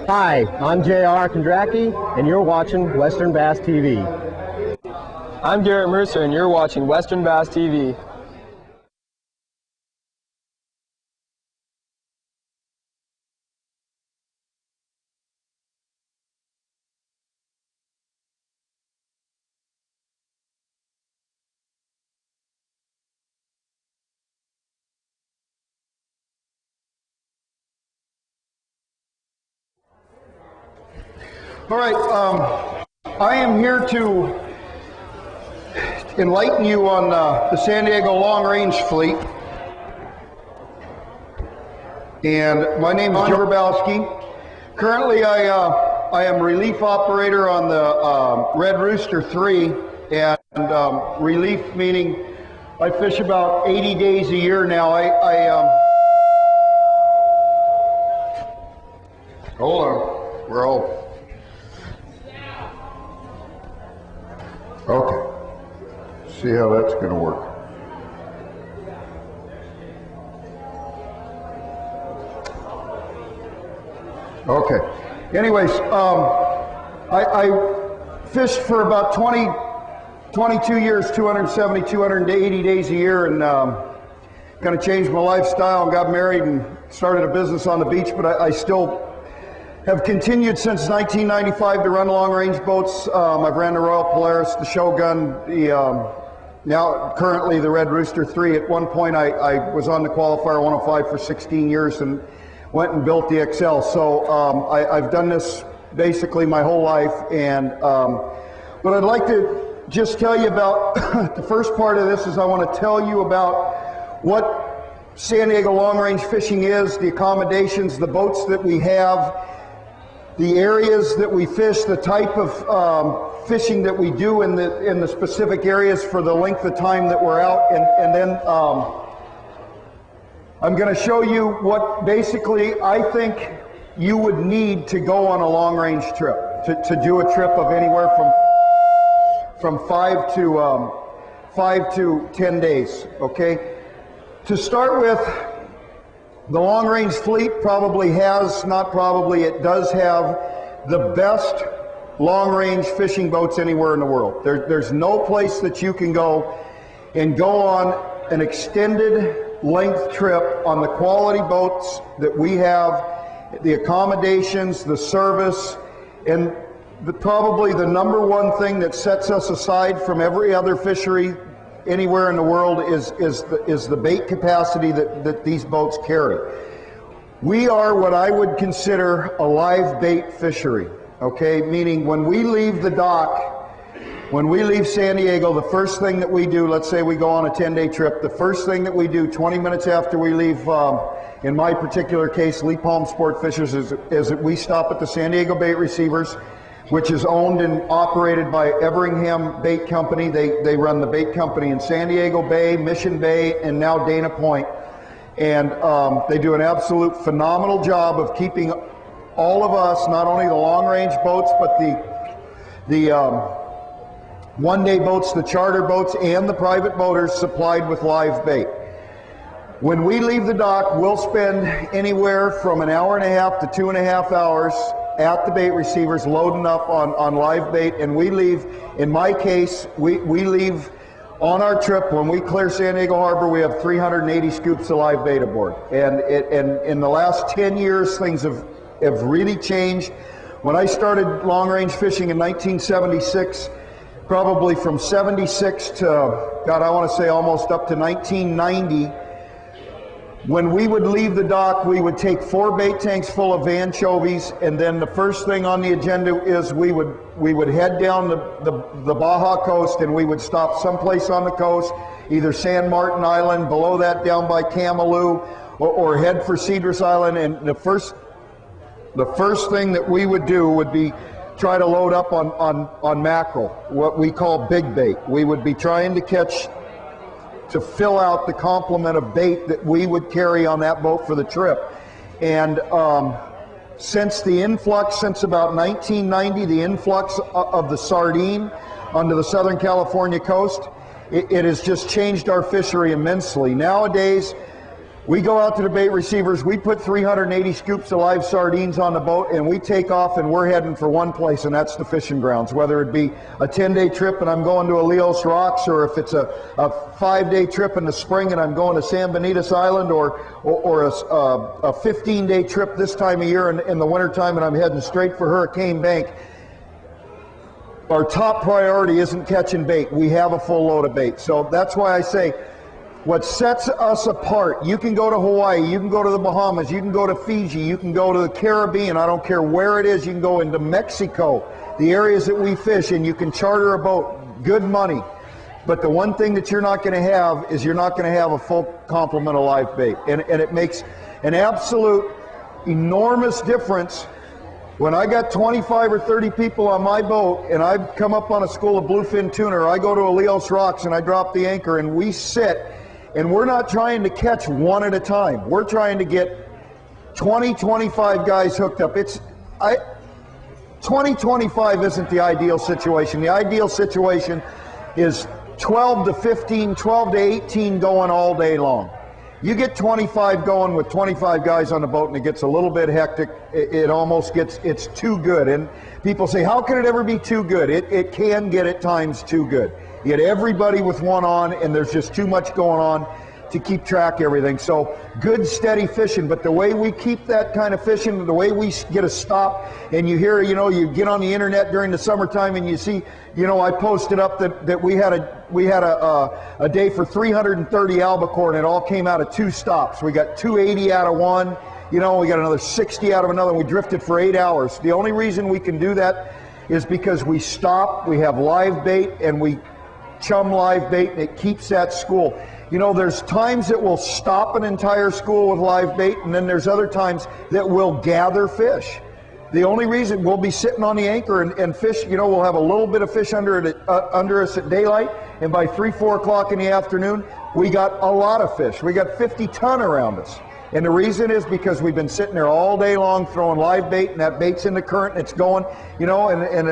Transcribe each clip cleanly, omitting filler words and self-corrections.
Hi, I'm J.R. Kondracki, and you're watching Western Bass TV. I'm Garrett Mercer, and you're watching Western Bass TV. All right, I am here to enlighten you on the San Diego Long Range Fleet. And my name is Grabowski. Currently, I am relief operator on the Red Rooster 3, and relief meaning I fish about 80 days a year now. Hold on, we're all. Okay, see how that's going to work. Okay, anyways, I fished for about 22 years, 270, 280 days a year, and kind of changed my lifestyle and got married and started a business on the beach, but I still have continued since 1995 to run long-range boats. I've ran the Royal Polaris, the Shogun, now currently the Red Rooster 3. At one point I was on the Qualifier 105 for 16 years and went and built the XL. So I've done this basically my whole life. And but I'd like to just tell you about the first part of this is I want to tell you about what San Diego long-range fishing is, the accommodations, the boats that we have, the areas that we fish, the type of fishing that we do in the specific areas for the length of time that we're out, and then I'm going to show you what basically I think you would need to go on a long range trip, to do a trip of anywhere from 5 to 10 days. Okay, to start with, the long range fleet probably has, not probably, it does have the best long range fishing boats anywhere in the world. There's no place that you can go and go on an extended length trip on the quality boats that we have, the accommodations, the service, and probably the number one thing that sets us aside from every other fishery anywhere in the world is the bait capacity that these boats carry. We are what I would consider a live bait fishery, okay? Meaning when we leave the dock, when we leave San Diego, the first thing that we do, let's say we go on a 10-day trip, the first thing that we do 20 minutes after we leave, in my particular case, Lee Palm Sport Fishers, is that we stop at the San Diego Bait Receivers, which is owned and operated by Everingham Bait Company. They run the bait company in San Diego Bay, Mission Bay, and now Dana Point. And they do an absolute phenomenal job of keeping all of us, not only the long-range boats, but the one-day boats, the charter boats, and the private boaters supplied with live bait. When we leave the dock, we'll spend anywhere from an hour and a half to 2.5 hours at the bait receivers loading up on live bait, and we leave, in my case, we leave on our trip. When we clear San Diego Harbor, we have 380 scoops of live bait aboard. And in the last 10 years, things have really changed. When I started long-range fishing in 1976, probably from 76 to, God, I want to say almost up to 1990, when we would leave the dock, we would take 4 bait tanks full of anchovies, and then the first thing on the agenda is we would head down the Baja coast, and we would stop someplace on the coast, either San Martin Island, below that down by Camaloo, or head for Cedros Island. And the first thing that we would do would be try to load up on mackerel, what we call big bait. We would be trying to fill out the complement of bait that we would carry on that boat for the trip. And since about 1990, the influx of the sardine onto the Southern California coast, it has just changed our fishery immensely. Nowadays, We go out to the bait receivers, we put 380 scoops of live sardines on the boat, and we take off, and we're heading for one place, and that's the fishing grounds. Whether it be a 10-day trip and I'm going to Aleos Rocks, or if it's a 5-day trip in the spring and I'm going to San Benito Island, or a 15-day trip this time of year in the wintertime and I'm heading straight for Hurricane Bank, our top priority isn't catching bait. We have a full load of bait. So that's why I say, what sets us apart, you can go to Hawaii, you can go to the Bahamas, you can go to Fiji, you can go to the Caribbean, I don't care where it is, you can go into Mexico, the areas that we fish, and you can charter a boat, good money. But the one thing that you're not going to have is you're not going to have a full complement of live bait. And it makes an absolute enormous difference when I got 25 or 30 people on my boat and I come up on a school of bluefin tuna, or I go to Aleos Rocks and I drop the anchor and we sit. And we're not trying to catch one at a time. We're trying to get 20, 25 guys hooked up. 20, 25 isn't the ideal situation. The ideal situation is 12 to 15, 12 to 18 going all day long. You get 25 going with 25 guys on the boat and it gets a little bit hectic. It almost gets, it's too good. And people say, how can it ever be too good? It can get at times too good. You get everybody with one on, and there's just too much going on to keep track of everything. So good, steady fishing. But the way we keep that kind of fishing, the way we get a stop, and you hear, you get on the internet during the summertime and you see, I posted up that we had a day for 330 albacore, and it all came out of 2 stops. We got 280 out of one. We got another 60 out of another. We drifted for 8 hours. The only reason we can do that is because we stop, we have live bait, and we chum live bait, and it keeps that school. There's times that we'll stop an entire school with live bait, and then there's other times that we'll gather fish. The only reason we'll be sitting on the anchor and fish, we'll have a little bit of fish under us at daylight, and by 3, 4 o'clock in the afternoon, we got a lot of fish. We got 50 ton around us. And the reason is because we've been sitting there all day long throwing live bait, and that bait's in the current, and it's going, and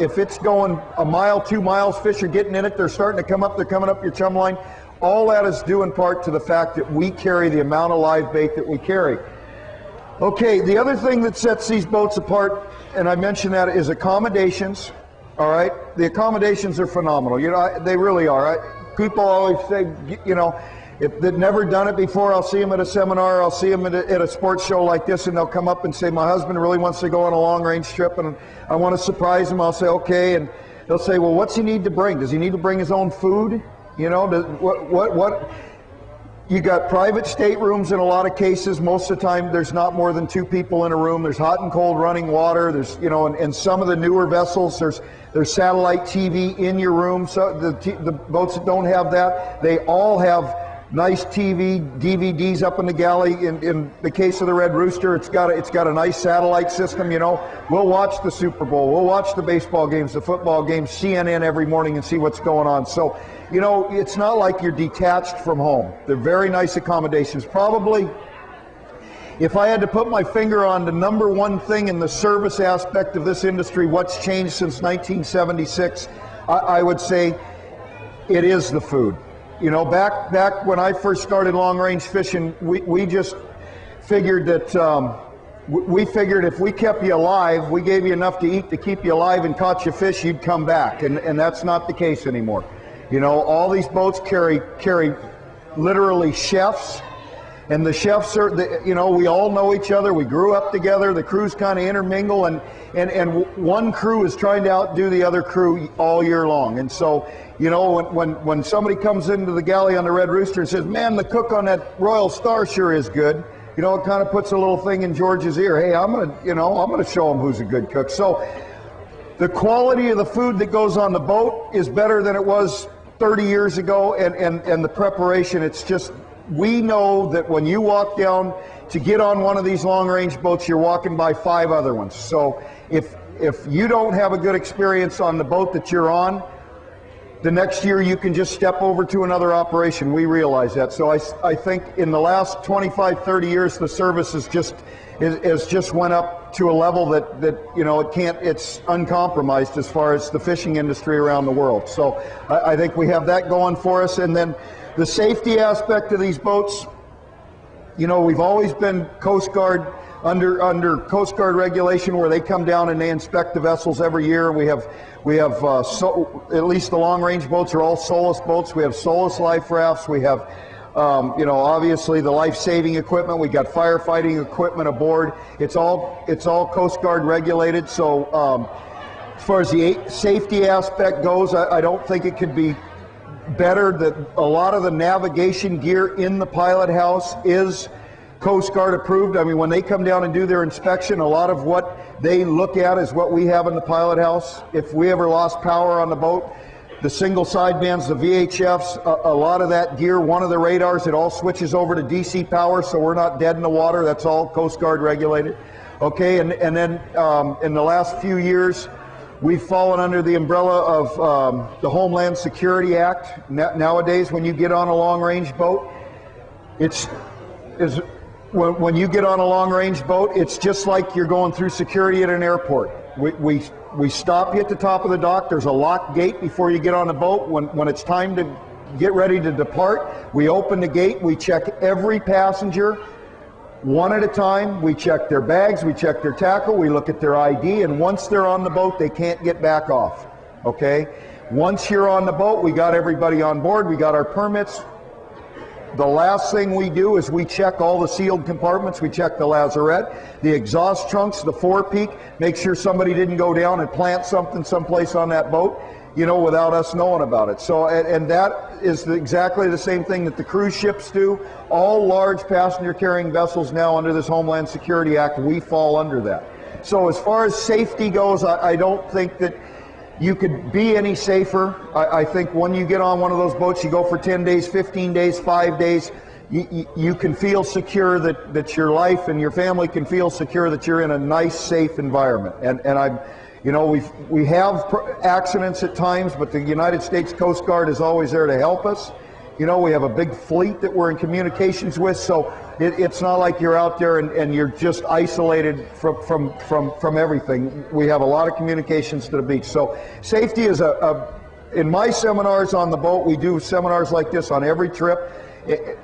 if it's going a mile, 2 miles, fish are getting in it, they're starting to come up, they're coming up your chum line. All that is due in part to the fact that we carry the amount of live bait that we carry. Okay, the other thing that sets these boats apart, and I mentioned that, is accommodations. All right, the accommodations are phenomenal. They really are. People always say, if they've never done it before, I'll see them at a seminar, I'll see them at a sports show like this, and they'll come up and say, my husband really wants to go on a long-range trip, and I want to surprise him. I'll say, okay, and they'll say, well, what's he need to bring? Does he need to bring his own food? What? You got private staterooms in a lot of cases. Most of the time, there's not more than 2 people in a room. There's hot and cold running water. There's, and some of the newer vessels, there's satellite TV in your room. So the boats that don't have that, they all have nice TV, DVDs up in the galley. In the case of the Red Rooster, it's got a nice satellite system. We'll watch the Super Bowl, we'll watch the baseball games, the football games, CNN every morning, and see what's going on. So, it's not like you're detached from home. They're very nice accommodations. Probably, if I had to put my finger on the number one thing in the service aspect of this industry, what's changed since 1976, I would say it is the food. Back when I first started long-range fishing, we just figured that we figured if we kept you alive, we gave you enough to eat to keep you alive and caught you fish, you'd come back, and that's not the case anymore. All these boats carry literally chefs, and the chefs are, we all know each other. We grew up together. The crews kind of intermingle, and one crew is trying to outdo the other crew all year long. And so, when somebody comes into the galley on the Red Rooster and says, man, the cook on that Royal Star sure is good, it kind of puts a little thing in George's ear. Hey, I'm gonna show him who's a good cook. So the quality of the food that goes on the boat is better than it was 30 years ago, and the preparation, it's just, we know that when you walk down to get on one of these long-range boats, you're walking by 5 other ones. So if you don't have a good experience on the boat that you're on, the next year you can just step over to another operation. We realize that. So I think in the last 25, 30 years, the service has just went up to a level that it's uncompromised as far as the fishing industry around the world. So I think we have that going for us. And then the safety aspect of these boats, You know, we've always been Coast Guard under Coast Guard regulation, where they come down and they inspect the vessels every year. We have at least the long range boats are all SOLAS boats. We have SOLAS life rafts. We have you know, obviously the life-saving equipment. We got firefighting equipment aboard. It's all Coast Guard regulated. So as far as the safety aspect goes, I don't think it could be better. That a lot of the navigation gear in the pilot house is Coast Guard approved. I mean, when they come down and do their inspection, a lot of what they look at is what we have in the pilot house. If we ever lost power on the boat, the single sidebands, the VHFs, a lot of that gear, one of the radars, it all switches over to DC power, so we're not dead in the water. That's all Coast Guard regulated. Okay, and then in the last few years, we've fallen under the umbrella of the Homeland Security Act. Nowadays, when you get on a long-range boat, when you get on a long-range boat, it's just like you're going through security at an airport. We stop you at the top of the dock. There's a locked gate before you get on the boat. When it's time to get ready to depart, we open the gate. We check every passenger one at a time. We check their bags, we check their tackle, we look at their ID, and once they're on the boat, they can't get back off. Okay? Once you're on the boat, we got everybody on board, we got our permits. The last thing we do is we check all the sealed compartments. We check the lazarette, the exhaust trunks, the forepeak, make sure somebody didn't go down and plant something someplace on that boat, you know, without us knowing about it. So, and that is exactly the same thing that the cruise ships do. All large passenger carrying vessels now under this Homeland Security Act, we fall under that. So as far as safety goes, I don't think that you could be any safer. I think when you get on one of those boats, you go for 10 days, 15 days, 5 days, you can feel secure that your life and your family can feel secure that you're in a nice, safe environment. And you know, we have accidents at times, but the United States Coast Guard is always there to help us. You know, we have a big fleet that we're in communications with, so it's not like you're out there and you're just isolated from everything. We have a lot of communications to the beach. So safety is in my seminars on the boat, we do seminars like this on every trip,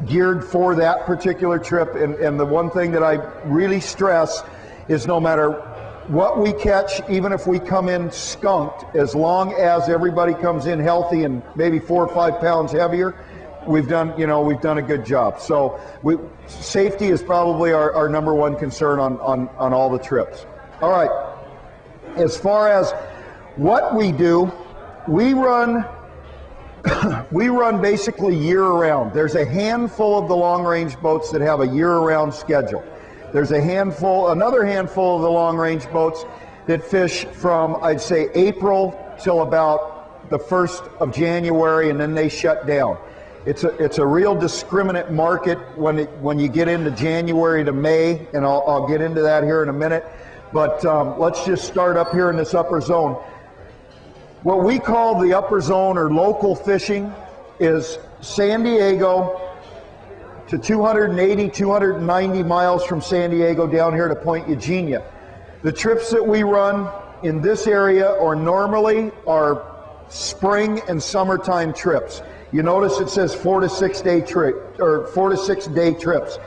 geared for that particular trip. And the one thing that I really stress is no matter what we catch, even if we come in skunked, as long as everybody comes in healthy and maybe 4 or 5 pounds heavier, we've done a good job. So safety is probably our number one concern on all the trips. All right. As far as what we do, we run basically year-round. There's a handful of the long-range boats that have a year-round schedule. There's another handful of the long-range boats that fish from, I'd say, April till about the 1st of January, and then they shut down. It's a real discriminate market when you get into January to May, and I'll get into that here in a minute. But let's just start up here in this upper zone. What we call the upper zone or local fishing is San Diego to 280, 290 miles from San Diego down here to Point Eugenia. The trips that we run in this area normally are spring and summertime trips. You notice it says 4 to 6 day trip or 4 to 6 day trips.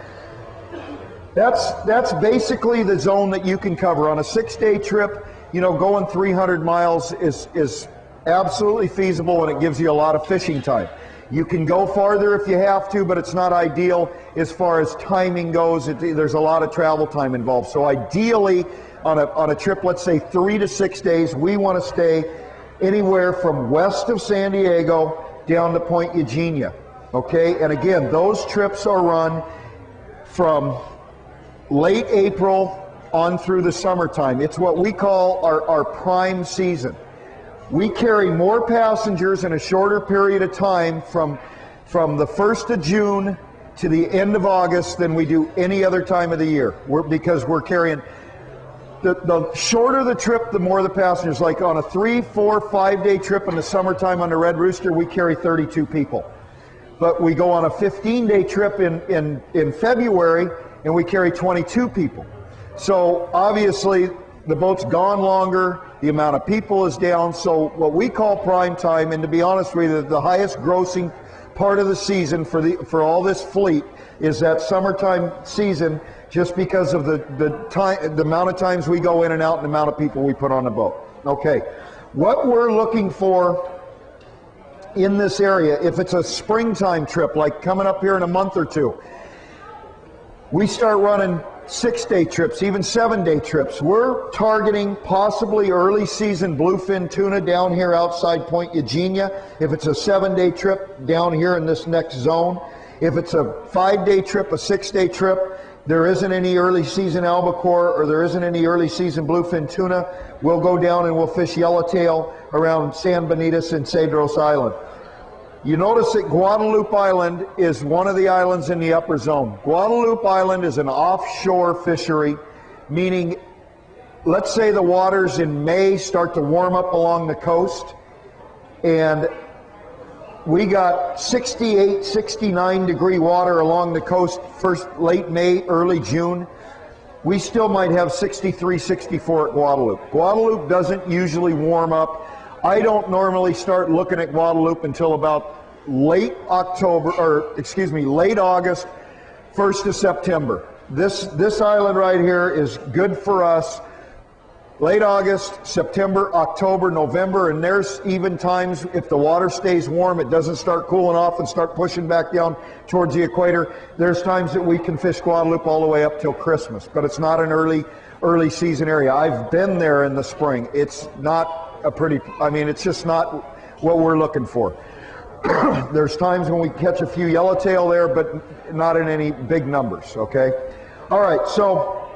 That's basically the zone that you can cover on a 6-day trip. You know, going 300 miles is absolutely feasible, and it gives you a lot of fishing time. You can go farther if you have to, but it's not ideal as far as timing goes. There's a lot of travel time involved. So ideally, on a trip, let's say 3 to 6 days, we want to stay anywhere from west of San Diego down to Point Eugenia. Okay, and again, those trips are run from late April on through the summertime. It's what we call our prime season. We carry more passengers in a shorter period of time from the 1st of June to the end of August than we do any other time of the year. Because we're carrying, the shorter the trip, the more the passengers. Like on a 3, 4, 5 day trip in the summertime on the Red Rooster, we carry 32 people. But we go on a 15-day trip in February and we carry 22 people. So obviously the boat's gone longer, the amount of people is down, so what we call prime time, and to be honest with you, the highest grossing part of the season for all this fleet is that summertime season, just because of the amount of times we go in and out and the amount of people we put on the boat. Okay, what we're looking for in this area, if it's a springtime trip, like coming up here in a month or two, we start running 6-day trips, even 7-day trips. We're targeting possibly early season bluefin tuna down here outside Point Eugenia. If it's a 7-day trip, down here in this next zone. If it's a 5-day trip, a 6-day trip, there isn't any early season albacore or there isn't any early season bluefin tuna, we'll go down and we'll fish yellowtail around San Benito and Cedros Island. You notice that Guadalupe Island is one of the islands in the upper zone. Guadalupe Island is an offshore fishery, meaning, let's say the waters in May start to warm up along the coast, and we got 68, 69 degree water along the coast first late May, early June. We still might have 63, 64 at Guadalupe. Guadalupe doesn't usually warm up. I don't normally start looking at Guadalupe until about late August, 1st of September. This island right here is good for us late August, September, October, November, and there's even times if the water stays warm, it doesn't start cooling off and start pushing back down towards the equator. There's times that we can fish Guadalupe all the way up till Christmas, but it's not an early season area. I've been there in the spring. It's not it's just not what we're looking for. There's times when we catch a few yellowtail there, but not in any big numbers, okay? All right, so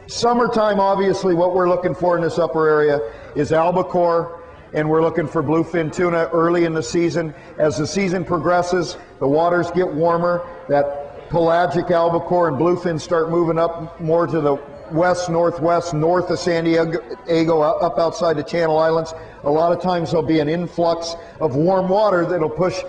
summertime, obviously, what we're looking for in this upper area is albacore, and we're looking for bluefin tuna early in the season. As the season progresses, the waters get warmer, that pelagic albacore and bluefin start moving up more to the west, northwest, north of San Diego, up outside the Channel Islands. A lot of times there'll be an influx of warm water that'll push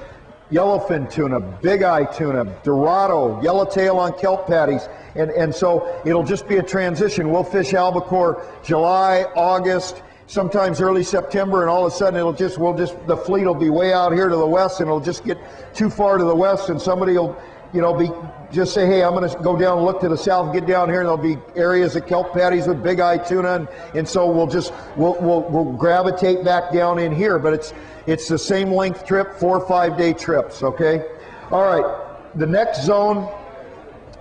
yellowfin tuna, big eye tuna, dorado, yellowtail on kelp patties, and so it'll just be a transition. We'll fish albacore July, August, sometimes early September, and all of a sudden the fleet will be way out here to the west, and it'll just get too far to the west, and somebody will just say, hey, I'm going to go down and look to the south, get down here, and there'll be areas of kelp patties with big eye tuna, and so we'll gravitate back down in here. But it's the same length trip, 4 or 5 day trips. Okay, all right. The next zone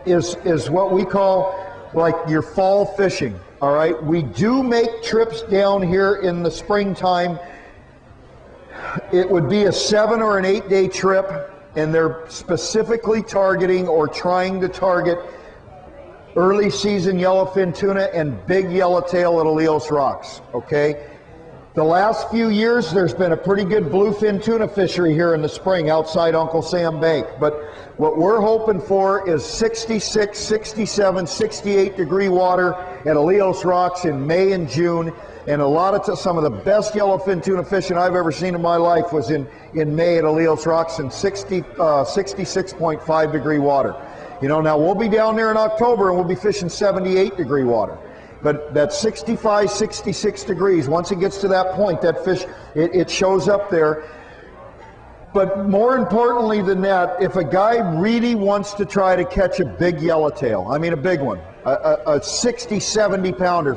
is what we call like your fall fishing. All right, we do make trips down here in the springtime. It would be a 7 or an 8 day trip. And they're specifically targeting or trying to target early season yellowfin tuna and big yellowtail at Alios Rocks, okay? The last few years, there's been a pretty good bluefin tuna fishery here in the spring outside Uncle Sam Bank. But what we're hoping for is 66, 67, 68 degree water at Alios Rocks in May and June. And some of the best yellowfin tuna fishing I've ever seen in my life was in May at Alios Rocks in 66.5 degree water. Now we'll be down there in October and we'll be fishing 78 degree water. But that 65, 66 degrees, once it gets to that point, that fish, it shows up there. But more importantly than that, if a guy really wants to try to catch a big yellowtail, I mean a big one, a 60, 70 pounder,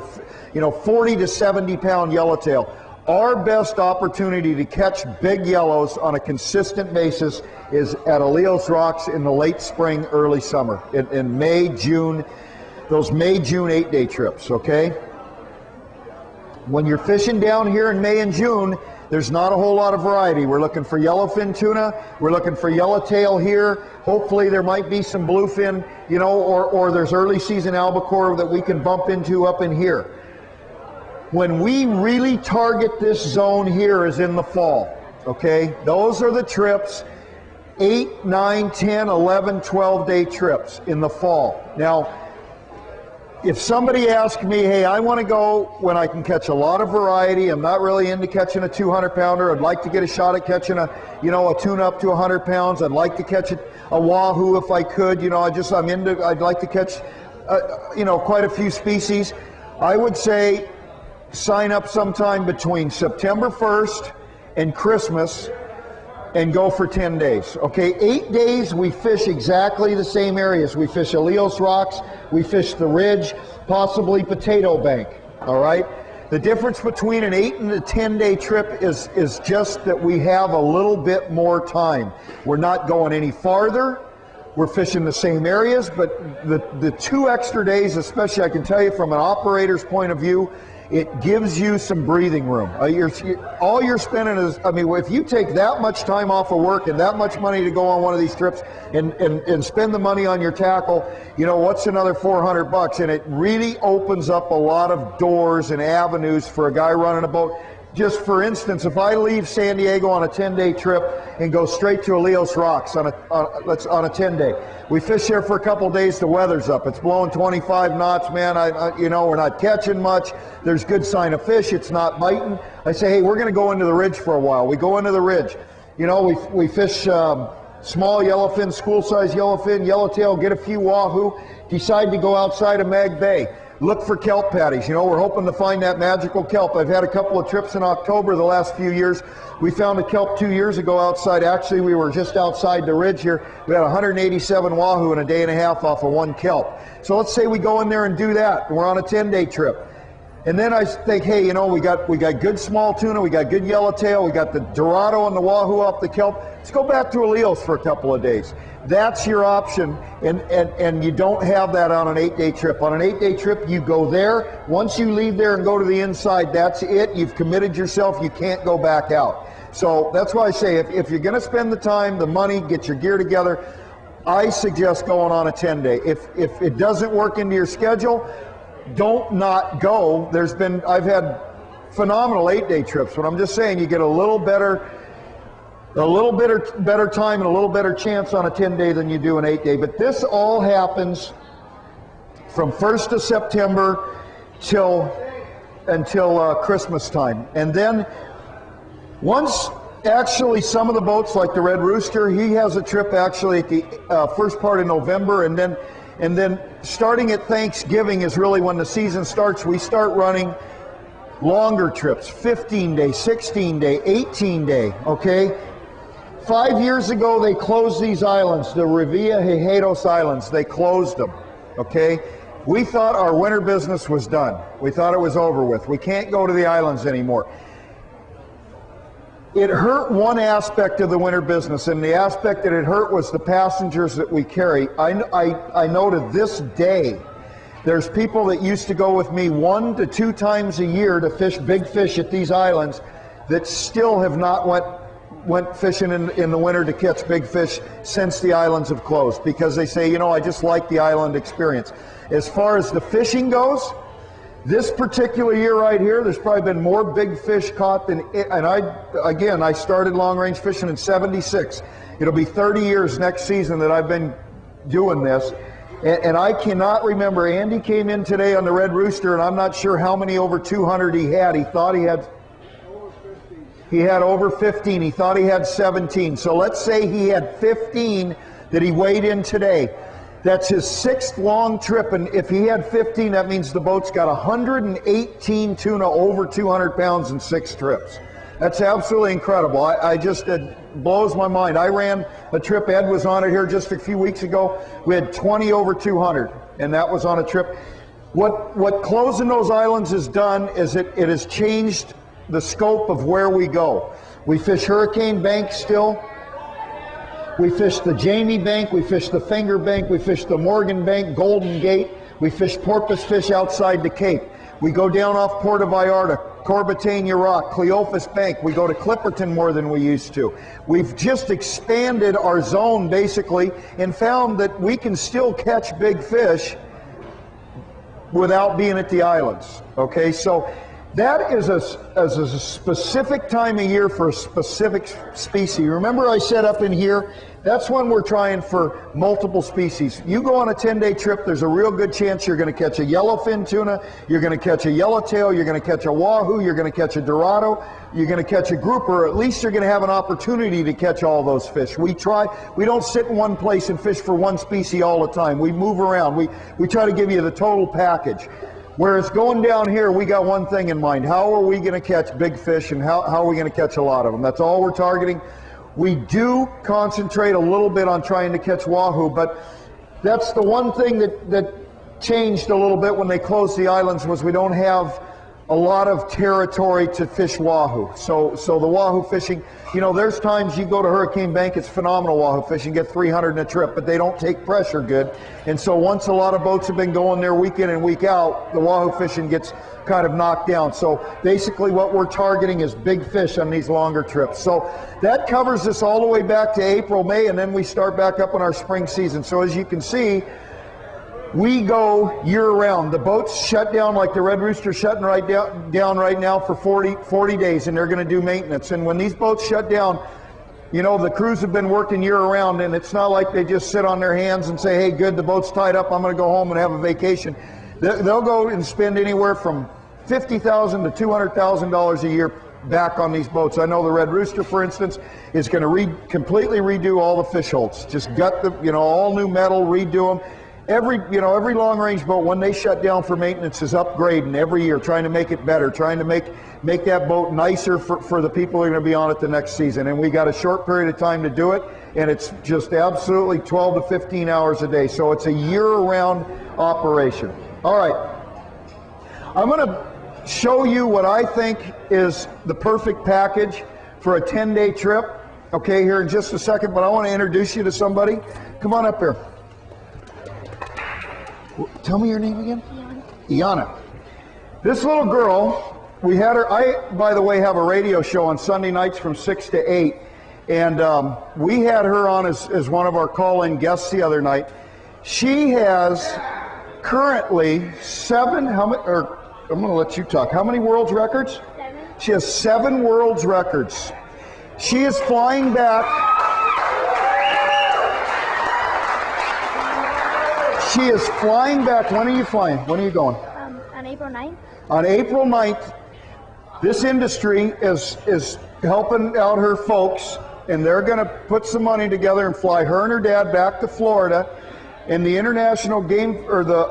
40 to 70 pound yellowtail, our best opportunity to catch big yellows on a consistent basis is at Alios Rocks in the late spring, early summer, in May, June, those May, June 8 day trips, okay? When you're fishing down here in May and June, there's not a whole lot of variety. We're looking for yellowfin tuna, we're looking for yellowtail here, hopefully there might be some bluefin, or there's early season albacore that we can bump into up in here. When we really target this zone here is in the fall, okay? Those are the trips, 8, 9, 10, 11, 12 day trips in the fall. Now, if somebody asked me, hey, I want to go when I can catch a lot of variety, I'm not really into catching a 200 pounder, I'd like to get a shot at catching a tuna up to 100 pounds, I'd like to catch a wahoo if I could, I'd like to catch, quite a few species, I would say sign up sometime between September 1st and Christmas and go for 10 days. Okay, 8 days we fish exactly the same areas. We fish Elios Rocks, we fish the Ridge, possibly Potato Bank. All right. The difference between an 8 and a 10-day trip is just that we have a little bit more time. We're not going any farther. We're fishing the same areas, but the 2 extra days, especially I can tell you from an operator's point of view, it gives you some breathing room. All you're spending is, I mean, if you take that much time off of work and that much money to go on one of these trips and spend the money on your tackle, you know, what's another $400? And it really opens up a lot of doors and avenues for a guy running a boat. Just for instance, if I leave San Diego on a 10-day trip and go straight to Elios Rocks on a 10-day, we fish there for a couple days. The weather's up. It's blowing 25 knots, man. You know, we're not catching much. There's good sign of fish. It's not biting. I say, hey, we're going to go into the Ridge for a while. We go into the Ridge. You know, we fish small yellowfin, school-size yellowfin, yellowtail, get a few wahoo, decide to go outside of Mag Bay. Look for kelp patties. You know, we're hoping to find that magical kelp. I've had a couple of trips in October the last few years. We found a kelp 2 years ago outside. Actually, we were just outside the Ridge here. We had 187 wahoo in a day and a half off of 1 kelp. So let's say we go in there and do that. We're on a 10-day trip. And then I think, hey, you know, we got good small tuna, we got good yellowtail, we got the Dorado and the wahoo off the kelp. Let's go back to Elios for a couple of days. That's your option, and you don't have that on an 8-day trip. On an 8-day trip, you go there. Once you leave there and go to the inside, that's it. You've committed yourself. You can't go back out. So that's why I say, if you're going to spend the time, the money, get your gear together, I suggest going on a 10-day. If it doesn't work into your schedule, don't not go. I've had phenomenal 8-day trips, but I'm just saying you get a little better time and a little better chance on a 10-day than you do an 8-day. But this all happens from 1st of September until Christmas time. And then once actually some of the boats, like the Red Rooster, he has a trip actually at the first part of November, and then starting at Thanksgiving is really when the season starts. We start running longer trips, 15-day, 16-day, 18-day, okay? 5 years ago, they closed these islands, the Revilla Hijados Islands. They closed them, okay? We thought our winter business was done. We thought it was over with. We can't go to the islands anymore. It hurt one aspect of the winter business, and the aspect that it hurt was the passengers that we carry. I know to this day, there's people that used to go with me 1 to 2 times a year to fish big fish at these islands that still have not went fishing in the winter to catch big fish since the islands have closed, because they say, you know, I just like the island experience. As far as the fishing goes, this particular year right here, there's probably been more big fish caught than it, and I started long range fishing in '76. It'll be 30 years next season that I've been doing this, and I cannot remember. Andy came in today on the Red Rooster, and I'm not sure how many over 200 he had. He thought he had over 15. He thought he had 17. So let's say he had 15 that he weighed in today. That's his 6th long trip, and if he had 15, that means the boat's got 118 tuna over 200 pounds in 6 trips. That's absolutely incredible. It blows my mind. I ran a trip, Ed was on it here just a few weeks ago. We had 20 over 200, and that was on a trip. What closing those islands has done is it has changed the scope of where we go. We fish Hurricane Bank still. We fish the Jamie Bank, we fish the Finger Bank, we fish the Morgan Bank, Golden Gate, we fish porpoise fish outside the Cape. We go down off Puerto Vallarta, Corbetania Rock, Cleophas Bank. We go to Clipperton more than we used to. We've just expanded our zone basically and found that we can still catch big fish without being at the islands. Okay, so that is a specific time of year for a specific species. Remember I said up in here, that's when we're trying for multiple species. You go on a 10-day trip, there's a real good chance you're going to catch a yellowfin tuna, you're going to catch a yellowtail, you're going to catch a wahoo, you're going to catch a Dorado, you're going to catch a grouper, or at least you're going to have an opportunity to catch all those fish. We don't sit in one place and fish for one species all the time. We move around. We try to give you the total package. Whereas going down here, we got one thing in mind. How are we going to catch big fish, and how are we going to catch a lot of them? That's all we're targeting. We do concentrate a little bit on trying to catch wahoo, but that's the one thing that changed a little bit when they closed the islands, was we don't have a lot of territory to fish wahoo. So the wahoo fishing, you know, there's times you go to Hurricane Bank, it's phenomenal wahoo fishing, get 300 in a trip, but they don't take pressure good. And so once a lot of boats have been going there week in and week out, the wahoo fishing gets kind of knocked down. So basically what we're targeting is big fish on these longer trips. So that covers us all the way back to April, May, and then we start back up on our spring season. So as you can see, we go year-round. The boats shut down, like the Red Rooster shutting right down right now for 40 days, and they're going to do maintenance. And when these boats shut down, you know, the crews have been working year-round, and it's not like they just sit on their hands and say, hey, good, the boat's tied up, I'm going to go home and have a vacation. They'll go and spend anywhere from $50,000 to $200,000 a year back on these boats. I know the Red Rooster, for instance, is going to completely redo all the fish holds. Just gut the, you know, all new metal, redo them. Every long range boat, when they shut down for maintenance, is upgrading every year, trying to make it better, trying to make that boat nicer for the people who are going to be on it the next season. And we got a short period of time to do it, and it's just absolutely 12 to 15 hours a day. So it's a year-round operation. All right, I'm going to show you what I think is the perfect package for a 10-day trip. Okay, here in just a second, but I want to introduce you to somebody. Come on up here. Tell me your name again? Iana. This little girl, we had her, I, by the way, have a radio show on Sunday nights from 6 to 8, and we had her on as one of our call-in guests the other night. She has currently 7, I'm going to let you talk. How many world's records? 7. She has 7 world's records. She is flying back. She is flying back. When are you flying? When are you going? On April 9th. On April 9th, this industry is helping out her folks, and they're going to put some money together and fly her and her dad back to Florida. And the international game, or the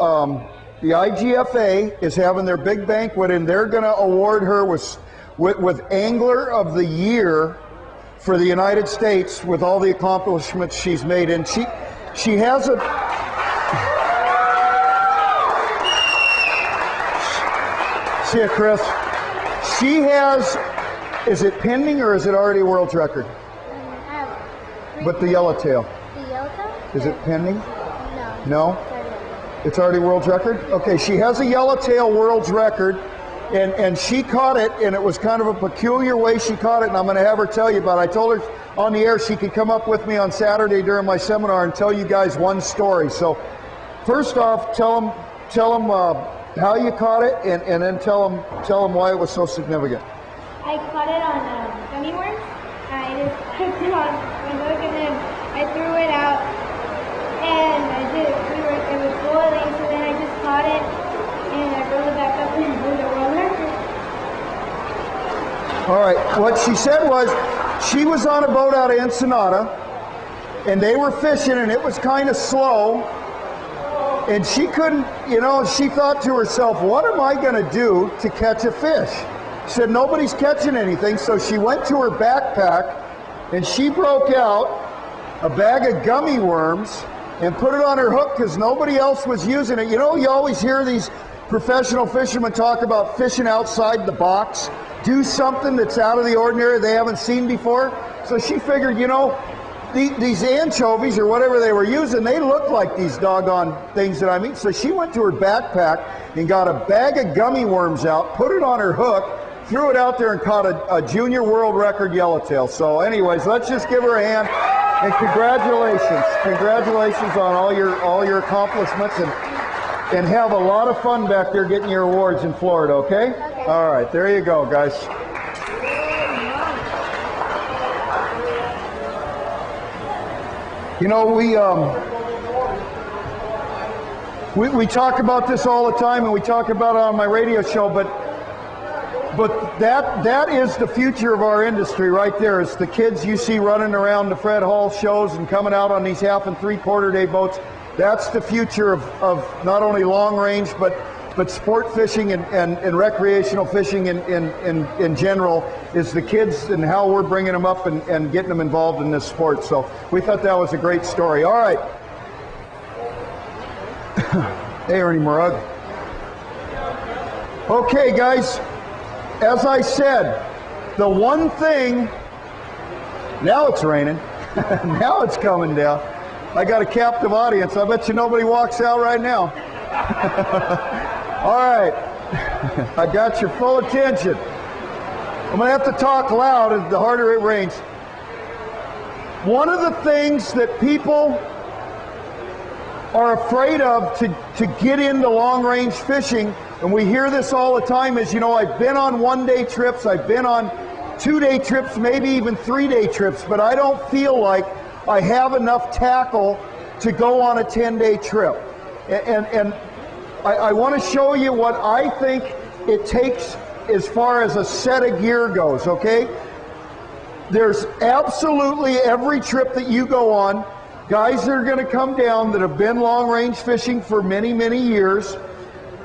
IGFA is having their big banquet, and they're going to award her with Angler of the Year for the United States with all the accomplishments she's made. And she has a... See ya, Chris. She has, is it pending or is it already world's record? But the yellowtail. The yellowtail? Is it pending? No. No? It's already world's record? Okay, she has a yellowtail world's record, and she caught it, and it was kind of a peculiar way she caught it, and I'm going to have her tell you about it. I told her on the air she could come up with me on Saturday during my seminar and tell you guys one story. So first off, tell them how you caught it, and then tell them why it was so significant. I caught it on gummy worms. I just put it on my hook, and then I threw it out, and it was boiling, so then I just caught it, and I rolled it back up, and it was a world record. All right, what she said was she was on a boat out of Ensenada, and they were fishing, and it was kind of slow. And she couldn't, she thought to herself, what am I going to do to catch a fish? She said, nobody's catching anything. So she went to her backpack and she broke out a bag of gummy worms and put it on her hook because nobody else was using it. You know, you always hear these professional fishermen talk about fishing outside the box. Do something that's out of the ordinary they haven't seen before. So she figured, these anchovies or whatever they were using, they look like these doggone things that I mean. So she went to her backpack and got a bag of gummy worms out, put it on her hook, threw it out there and caught a junior world record yellowtail. So anyways, let's just give her a hand and congratulations. Congratulations on all your accomplishments, and have a lot of fun back there getting your awards in Florida, okay? All right, there you go, guys. We talk about this all the time, and we talk about it on my radio show, but that is the future of our industry right there. It's the kids you see running around the Fred Hall shows and coming out on these 1/2 and 3/4 day boats. That's the future of not only long range, but but sport fishing and recreational fishing in general is the kids and how we're bringing them up and getting them involved in this sport. So we thought that was a great story. All right. Hey, Ernie Murug. Okay, guys, as I said, the one thing, now it's raining, now it's coming down. I got a captive audience. I bet you nobody walks out right now. All right, I got your full attention. I'm going to have to talk loud the harder it rains. One of the things that people are afraid of to get into long-range fishing, and we hear this all the time, is, you know, I've been on one-day trips, I've been on two-day trips, maybe even three-day trips, but I don't feel like I have enough tackle to go on a 10-day trip. And I want to show you what I think it takes as far as a set of gear goes, okay? There's absolutely every trip that you go on, guys that are going to come down that have been long-range fishing for many, many years,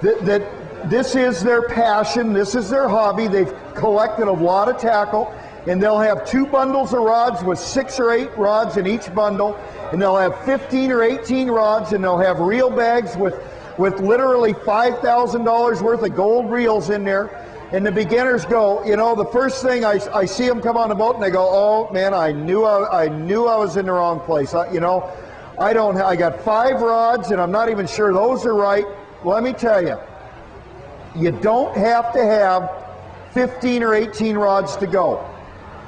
that this is their passion, this is their hobby. They've collected a lot of tackle, and they'll have 2 bundles of rods with 6 or 8 rods in each bundle, and they'll have 15 or 18 rods, and they'll have reel bags with literally $5,000 worth of gold reels in there. And the beginners go, you know, the first thing I see them come on the boat and they go, oh man, I knew I was in the wrong place. I got 5 rods and I'm not even sure those are right. Let me tell you, you don't have to have 15 or 18 rods to go.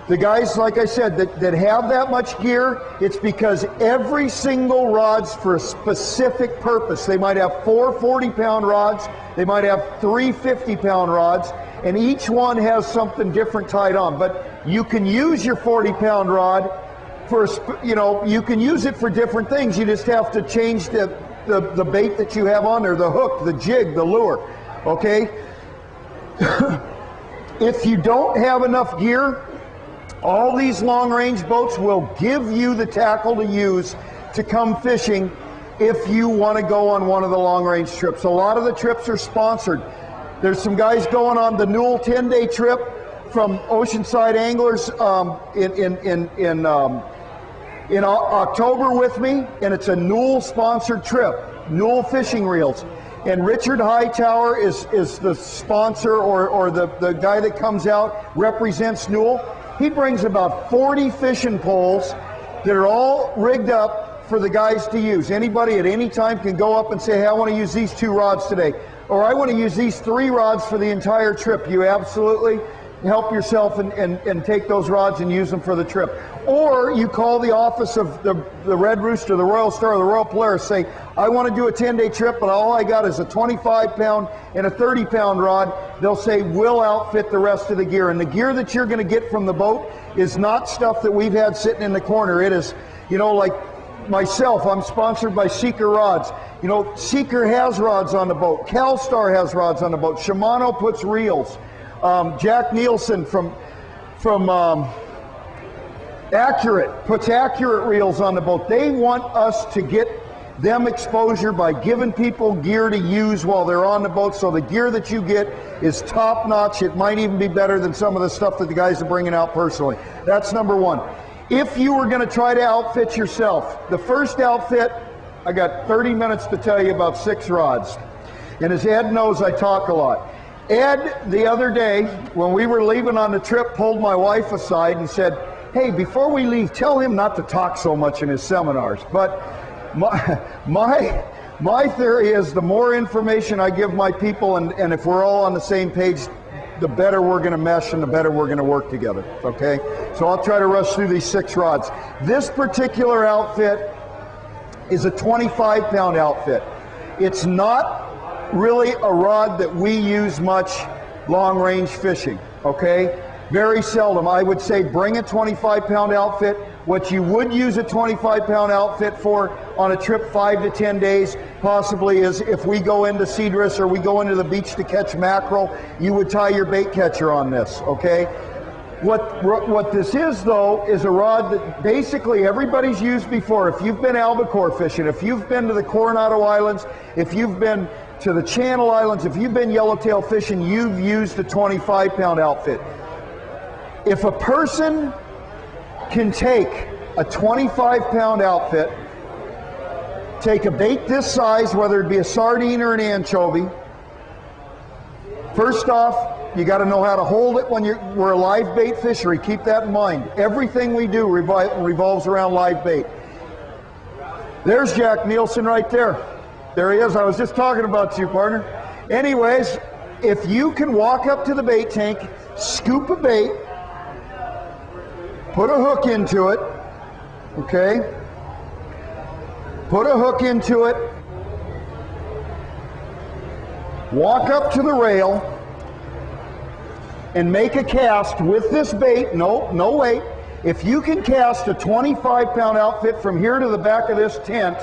The guys, like I said, that have that much gear, it's because every single rod's for a specific purpose. They might have 4 40-pound rods, they might have 3 50-pound rods, and each one has something different tied on. But you can use your 40-pound rod for, you know, you can use it for different things. You just have to change the bait that you have on there, the hook, the jig, the lure, okay? If you don't have enough gear, all these long-range boats will give you the tackle to use to come fishing if you want to go on one of the long-range trips. A lot of the trips are sponsored. There's some guys going on the Newell 10-day trip from Oceanside Anglers in October with me, and it's a Newell-sponsored trip, Newell Fishing Reels. And Richard Hightower is the sponsor or the guy that comes out, represents Newell. He brings about 40 fishing poles that are all rigged up for the guys to use. Anybody at any time can go up and say, hey, I want to use these 2 rods today, or I want to use these 3 rods for the entire trip. You absolutely help yourself and take those rods and use them for the trip. Or you call the office of the Red Rooster, the Royal Star, the Royal Polaris, say, I want to do a 10-day trip, but all I got is a 25-pound and a 30-pound rod. They'll say, we'll outfit the rest of the gear. And the gear that you're going to get from the boat is not stuff that we've had sitting in the corner. It is, you know, like myself, I'm sponsored by Seeker Rods. You know, Seeker has rods on the boat. CalStar has rods on the boat. Shimano puts reels. Jack Nielsen from Accurate puts Accurate reels on the boat. They want us to get them exposure by giving people gear to use while they're on the boat, so the gear that you get is top notch. It might even be better than some of the stuff that the guys are bringing out personally. That's number one. If you were going to try to outfit yourself, the first outfit, I got 30 minutes to tell you about 6 rods. And as Ed knows, I talk a lot. Ed, the other day, when we were leaving on the trip, pulled my wife aside and said, hey, before we leave, tell him not to talk so much in his seminars. But my theory is the more information I give my people, and if we're all on the same page, the better we're going to mesh and the better we're going to work together, okay? So I'll try to rush through these 6 rods. This particular outfit is a 25-pound outfit. It's not really a rod that we use much long-range fishing, okay? Very seldom. I would say bring a 25-pound outfit. What you would use a 25-pound outfit for on a trip 5 to 10 days possibly is if we go into Cedrus or we go into the beach to catch mackerel, you would tie your bait catcher on this, okay? What this is, though, is a rod that basically everybody's used before. If you've been albacore fishing, if you've been to the Coronado Islands, if you've been to the Channel Islands, if you've been yellowtail fishing, you've used a 25-pound outfit. If a person can take a 25-pound outfit, take a bait this size, whether it be a sardine or an anchovy, first off, you got to know how to hold it when we're a live bait fishery. Keep that in mind. Everything we do revolves around live bait. There's Jack Nielsen right there. There he is. I was just talking about you, partner. Anyways, if you can walk up to the bait tank, scoop a bait, put a hook into it, okay? Put a hook into it, walk up to the rail, and make a cast with this bait. No weight. If you can cast a 25-pound outfit from here to the back of this tent,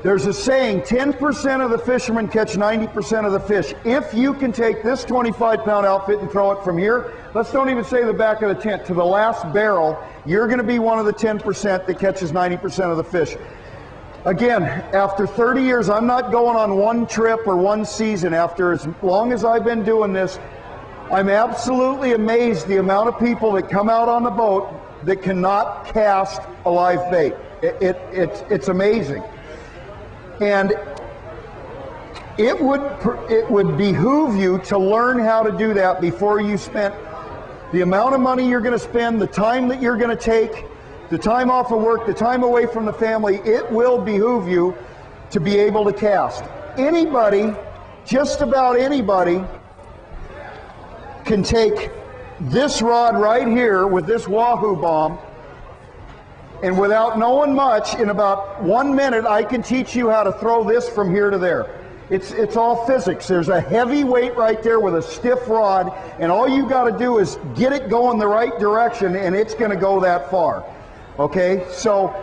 there's a saying, 10% of the fishermen catch 90% of the fish. If you can take this 25-pound outfit and throw it from here, let's don't even say the back of the tent, to the last barrel, you're going to be one of the 10% that catches 90% of the fish. Again, after 30 years, I'm not going on one trip or one season. After as long as I've been doing this, I'm absolutely amazed the amount of people that come out on the boat that cannot cast a live bait. It's amazing. And it would behoove you to learn how to do that before you spent the amount of money you're going to spend, the time that you're going to take, the time off of work, the time away from the family. It will behoove you to be able to cast. Anybody, just about anybody, can take this rod right here with this Wahoo bomb, and without knowing much, in about 1 minute, I can teach you how to throw this from here to there. It's all physics. There's a heavy weight right there with a stiff rod, and all you got to do is get it going the right direction, and it's going to go that far. Okay, so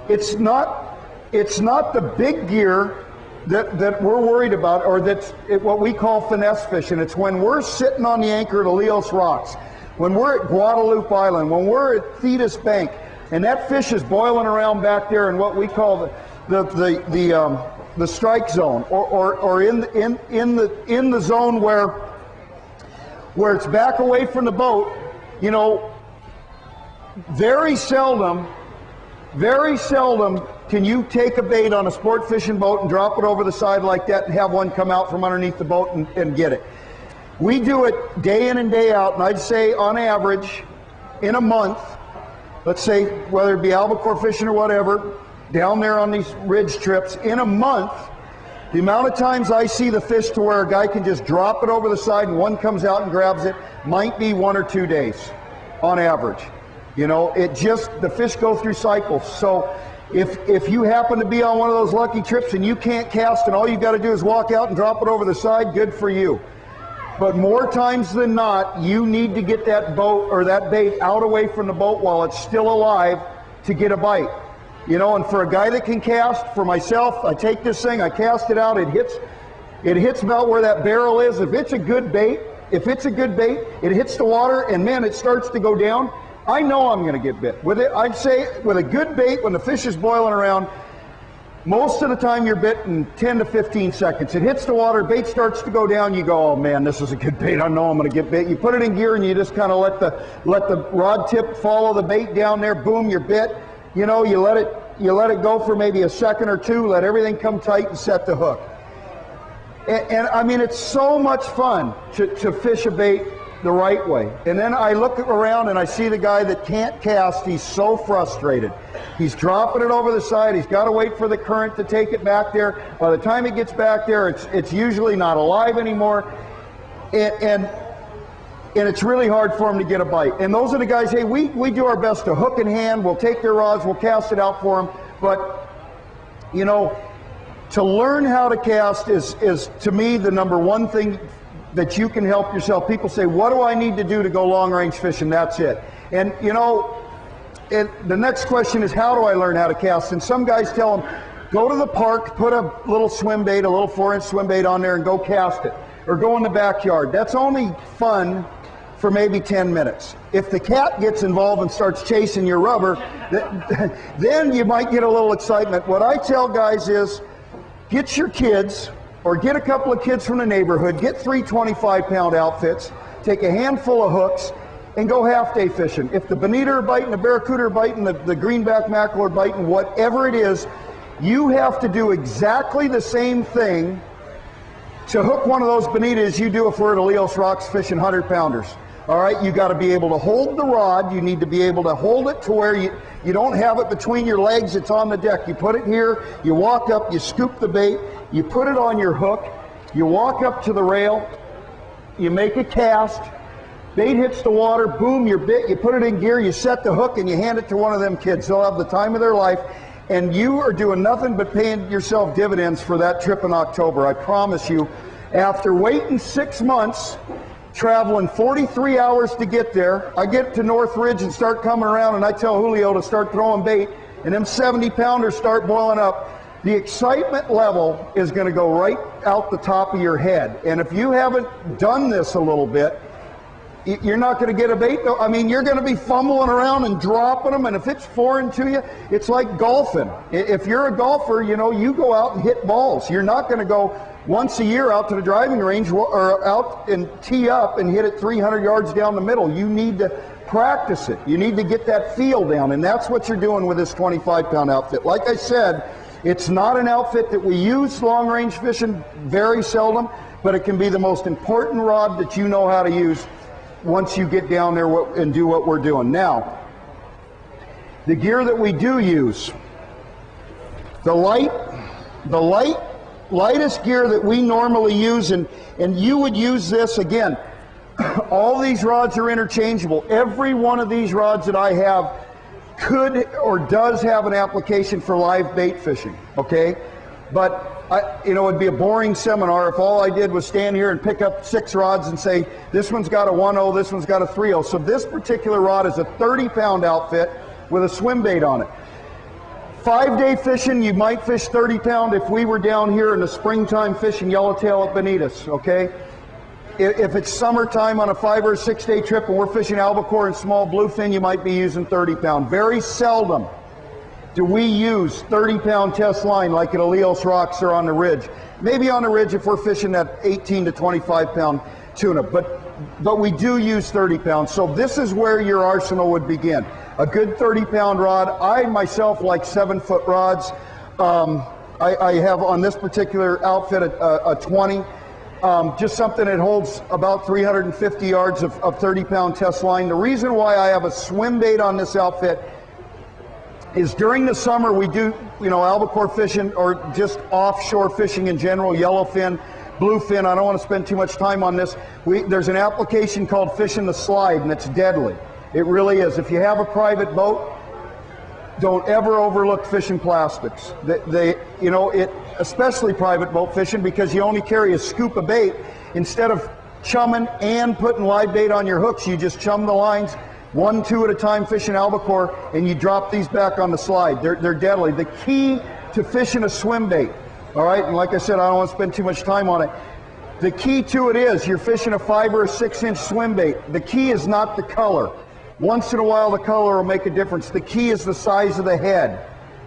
it's not the big gear that we're worried about, or that's what we call finesse fishing. It's when we're sitting on the anchor at Alios Rocks, when we're at Guadalupe Island, when we're at Thetis Bank, and that fish is boiling around back there in what we call the strike zone, or in the zone where it's back away from the boat. You know, very seldom can you take a bait on a sport fishing boat and drop it over the side like that and have one come out from underneath the boat and get it. We do it day in and day out, and I'd say on average, in a month, let's say whether it be albacore fishing or whatever, down there on these ridge trips, in a month, the amount of times I see the fish to where a guy can just drop it over the side and one comes out and grabs it might be 1 or 2 days on average. You know, the fish go through cycles. So if you happen to be on one of those lucky trips and you can't cast and all you got to do is walk out and drop it over the side, good for you. But more times than not, you need to get that boat or that bait out away from the boat while it's still alive to get a bite. You know, and for a guy that can cast, for myself, I take this thing, I cast it out, it hits about where that barrel is. If it's a good bait, it hits the water and man, it starts to go down. I know I'm going to get bit. With it, I'd say with a good bait, when the fish is boiling around, most of the time you're bit in 10 to 15 seconds. It hits the water, bait starts to go down, you go, oh man, this is a good bait, I know I'm going to get bit. You put it in gear and you just kind of let the rod tip follow the bait down there, boom, you're bit. You know, you let it go for maybe a second or two, let everything come tight and set the hook. And I mean, it's so much fun to fish a bait the right way. And then I look around and I see the guy that can't cast. He's so frustrated. He's dropping it over the side. He's got to wait for the current to take it back there. By the time it gets back there, it's usually not alive anymore. And it's really hard for him to get a bite. And those are the guys, hey, we do our best to hook in hand. We'll take their rods. We'll cast it out for them. But, you know, to learn how to cast is to me, the number one thing that you can help yourself. People say, what do I need to do to go long range fishing? That's it. And you know, the next question is, how do I learn how to cast? And some guys tell them, go to the park, put a little swim bait, a little 4-inch swim bait on there and go cast it. Or go in the backyard. That's only fun for maybe 10 minutes. If the cat gets involved and starts chasing your rubber, then you might get a little excitement. What I tell guys is, get your kids or get a couple of kids from the neighborhood, get 3 25-pound outfits, take a handful of hooks, and go half-day fishing. If the bonita are biting, the barracuda are biting, the greenback mackerel are biting, whatever it is, you have to do exactly the same thing to hook one of those bonitas as you do if we're at Elios Rocks fishing 100-pounders. All right, you got to be able to hold the rod. You need to be able to hold it to where you don't have it between your legs. It's on the deck. You put it here, you walk up, you scoop the bait, you put it on your hook, you walk up to the rail, you make a cast, bait hits the water, boom, you're bit, you put it in gear, you set the hook, and you hand it to one of them kids. They'll have the time of their life, and you are doing nothing but paying yourself dividends for that trip in October. I promise you, after waiting 6 months, traveling 43 hours to get there, I get to Northridge and start coming around, and I tell Julio to start throwing bait, and them 70-pounders start boiling up. The excitement level is going to go right out the top of your head. And if you haven't done this a little bit, you're not going to get a bait. I mean, you're going to be fumbling around and dropping them, and if it's foreign to you, it's like golfing. If you're a golfer, you know, you go out and hit balls. You're not going to go once a year out to the driving range or out and tee up and hit it 300 yards down the middle. You need to practice it. You need to get that feel down, and that's what you're doing with this 25-pound outfit. Like I said, it's not an outfit that we use long-range fishing very seldom, but it can be the most important rod that you know how to use once you get down there and do what we're doing. Now, the gear that we do use, the lightest gear that we normally use, and you would use this again. All these rods are interchangeable. Every one of these rods that I have could or does have an application for live bait fishing, okay? But it'd be a boring seminar if all I did was stand here and pick up 6 rods and say, this one's got a 1-0, this one's got a 3-0. So this particular rod is a 30-pound outfit with a swim bait on it. 5-day fishing, you might fish 30-pound if we were down here in the springtime fishing yellowtail at Bonitas, okay? If it's summertime on a 5 or 6-day trip and we're fishing albacore and small bluefin, you might be using 30-pound. Very seldom do we use 30-pound test line like at Elios Rocks or on the Ridge. Maybe on the Ridge if we're fishing that 18 to 25-pound tuna, but we do use 30 pounds. So this is where your arsenal would begin. A good 30-pound rod. I myself like 7-foot rods. I have on this particular outfit a 20. Just something that holds about 350 yards of 30-pound test line. The reason why I have a swim bait on this outfit is during the summer we do, albacore fishing or just offshore fishing in general, yellowfin, bluefin. I don't want to spend too much time on this. There's an application called fishing the slide, and it's deadly. It really is. If you have a private boat, don't ever overlook fishing plastics. Especially private boat fishing, because you only carry a scoop of bait. Instead of chumming and putting live bait on your hooks, you just chum the lines 1, 2 at a time fishing albacore, and you drop these back on the slide. They're deadly. The key to fishing a swim bait, all right, and like I said, I don't want to spend too much time on it. The key to it is you're fishing a 5 or a 6-inch swim bait. The key is not the color. Once in a while the color will make a difference. The key is the size of the head,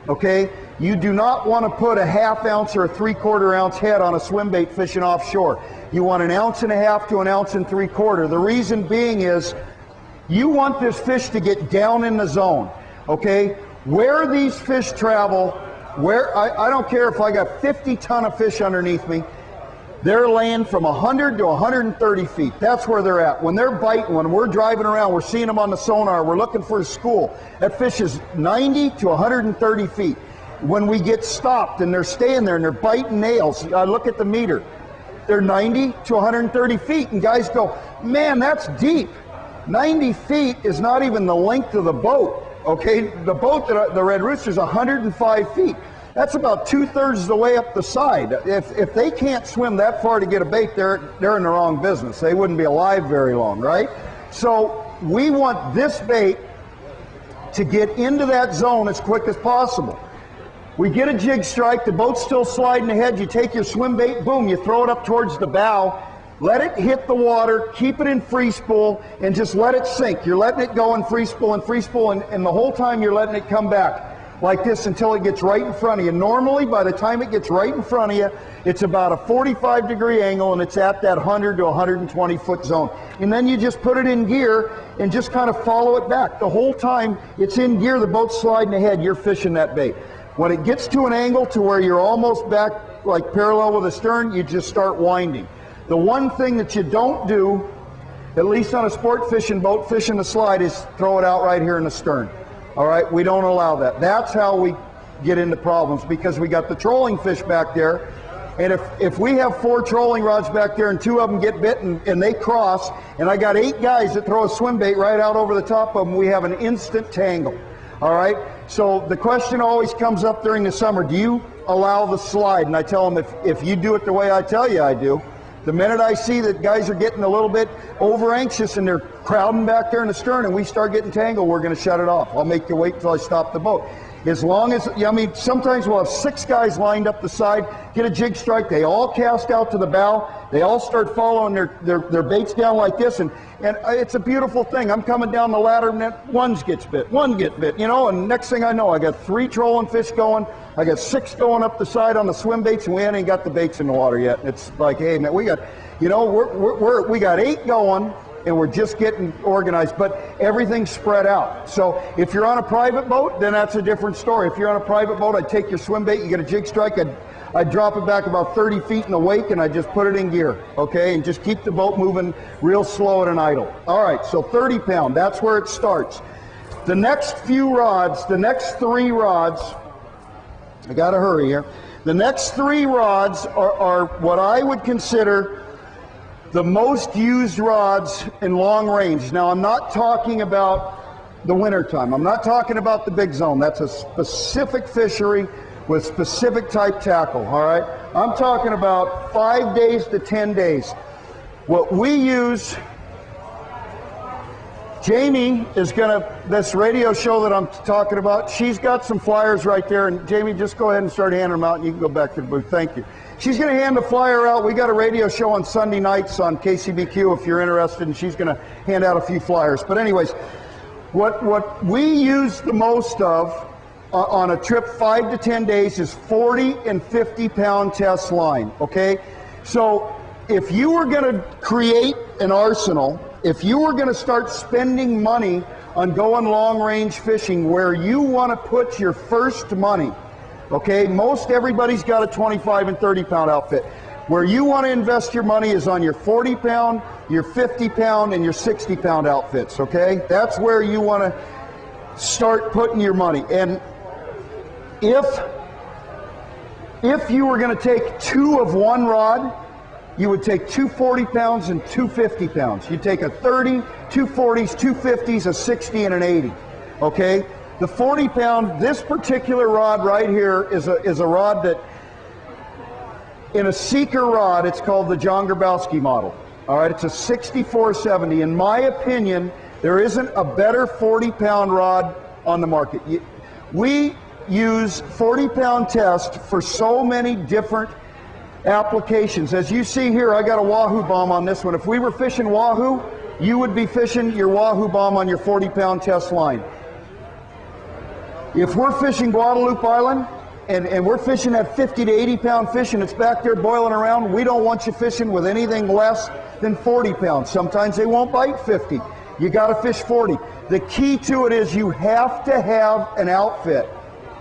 okay? You do not want to put a 1/2 ounce or a 3/4 ounce head on a swim bait fishing offshore. You want 1.5 ounces to 1 3/4 ounces. The reason being is you want this fish to get down in the zone, okay? Where these fish travel, I don't care if I got 50 ton of fish underneath me, they're laying from 100 to 130 feet. That's where they're at. When they're biting, when we're driving around, we're seeing them on the sonar, we're looking for a school. That fish is 90 to 130 feet. When we get stopped and they're staying there and they're biting nails, I look at the meter. They're 90 to 130 feet, and guys go, man, that's deep. 90 feet is not even the length of the boat, okay? The boat, the Red Rooster, is 105 feet. That's about 2/3 of the way up the side. If they can't swim that far to get a bait, they're in the wrong business. They wouldn't be alive very long, right? So we want this bait to get into that zone as quick as possible. We get a jig strike, the boat's still sliding ahead, you take your swim bait, boom, you throw it up towards the bow, let it hit the water, keep it in free spool, and just let it sink. You're letting it go in free spool, and the whole time you're letting it come back. like this until it gets right in front of you. Normally, by the time it gets right in front of you, it's about a 45-degree angle, and it's at that 100 to 120-foot zone. And then you just put it in gear and just kind of follow it back. The whole time it's in gear, the boat's sliding ahead, you're fishing that bait. When it gets to an angle to where you're almost back, like parallel with the stern, you just start winding. The one thing that you don't do, at least on a sport fishing boat, fishing the slide, is throw it out right here in the stern. All right, we don't allow that. That's how we get into problems, because we got the trolling fish back there, and if we have 4 trolling rods back there and 2 of them get bit and they cross, and I got 8 guys that throw a swim bait right out over the top of them, we have an instant tangle. All right, so the question always comes up during the summer, do you allow the slide? And I tell them, if you do it the way I tell you I do, the minute I see that guys are getting a little bit over anxious and they're crowding back there in the stern and we start getting tangled, we're going to shut it off. I'll make you wait until I stop the boat. As long as, I mean, sometimes we'll have 6 guys lined up the side, get a jig strike, they all cast out to the bow, they all start following their baits down like this, and it's a beautiful thing. I'm coming down the ladder and one gets bit, you know, and next thing I know, I got 3 trolling fish going, I got 6 going up the side on the swim baits, and we ain't got the baits in the water yet. It's like, hey man, we got, you know, we got 8 going, and we're just getting organized, but everything's spread out. So if you're on a private boat, then that's a different story. If you're on a private boat, I'd take your swim bait, you get a jig strike, I'd drop it back about 30 feet in the wake, and I just put it in gear, okay, and just keep the boat moving real slow at an idle. All right, so 30 pound, that's where it starts. The next few rods, the next 3 rods, I gotta hurry here. The next 3 rods are what I would consider the most used rods in long range. Now, I'm not talking about the winter time. I'm not talking about the big zone. That's a specific fishery with specific type tackle, all right? I'm talking about 5 days to 10 days. What we use, Jamie is this radio show that I'm talking about, she's got some flyers right there, and Jamie, just go ahead and start handing them out, and you can go back to the booth. Thank you. She's going to hand the flyer out. We got a radio show on Sunday nights on KCBQ if you're interested, and she's going to hand out a few flyers. But anyways, what we use the most of on a trip 5 to 10 days is 40 and 50 pound test line, okay? So if you were going to create an arsenal, if you were going to start spending money on going long range fishing, where you want to put your first money, okay, most everybody's got a 25 and 30 pound outfit. Where you want to invest your money is on your 40 pound, your 50 pound, and your 60 pound outfits, okay? That's where you want to start putting your money. And if you were going to take 2 of one rod, you would take 2 40 pounds and 2 50 pounds. You'd take a 30, 2 40s, 2 50s, a 60, and an 80, okay? The 40 pound, this particular rod right here is a rod that, in a seeker rod, it's called the John Grabowski model. All right, it's a 6470. In my opinion, there isn't a better 40 pound rod on the market. We use 40 pound test for so many different applications. As you see here, I got a Wahoo bomb on this one. If we were fishing Wahoo, you would be fishing your Wahoo bomb on your 40 pound test line. If we're fishing Guadalupe Island and we're fishing that 50 to 80 pound fish and it's back there boiling around, we don't want you fishing with anything less than 40 pounds. Sometimes they won't bite 50. You got to fish 40. The key to it is you have to have an outfit,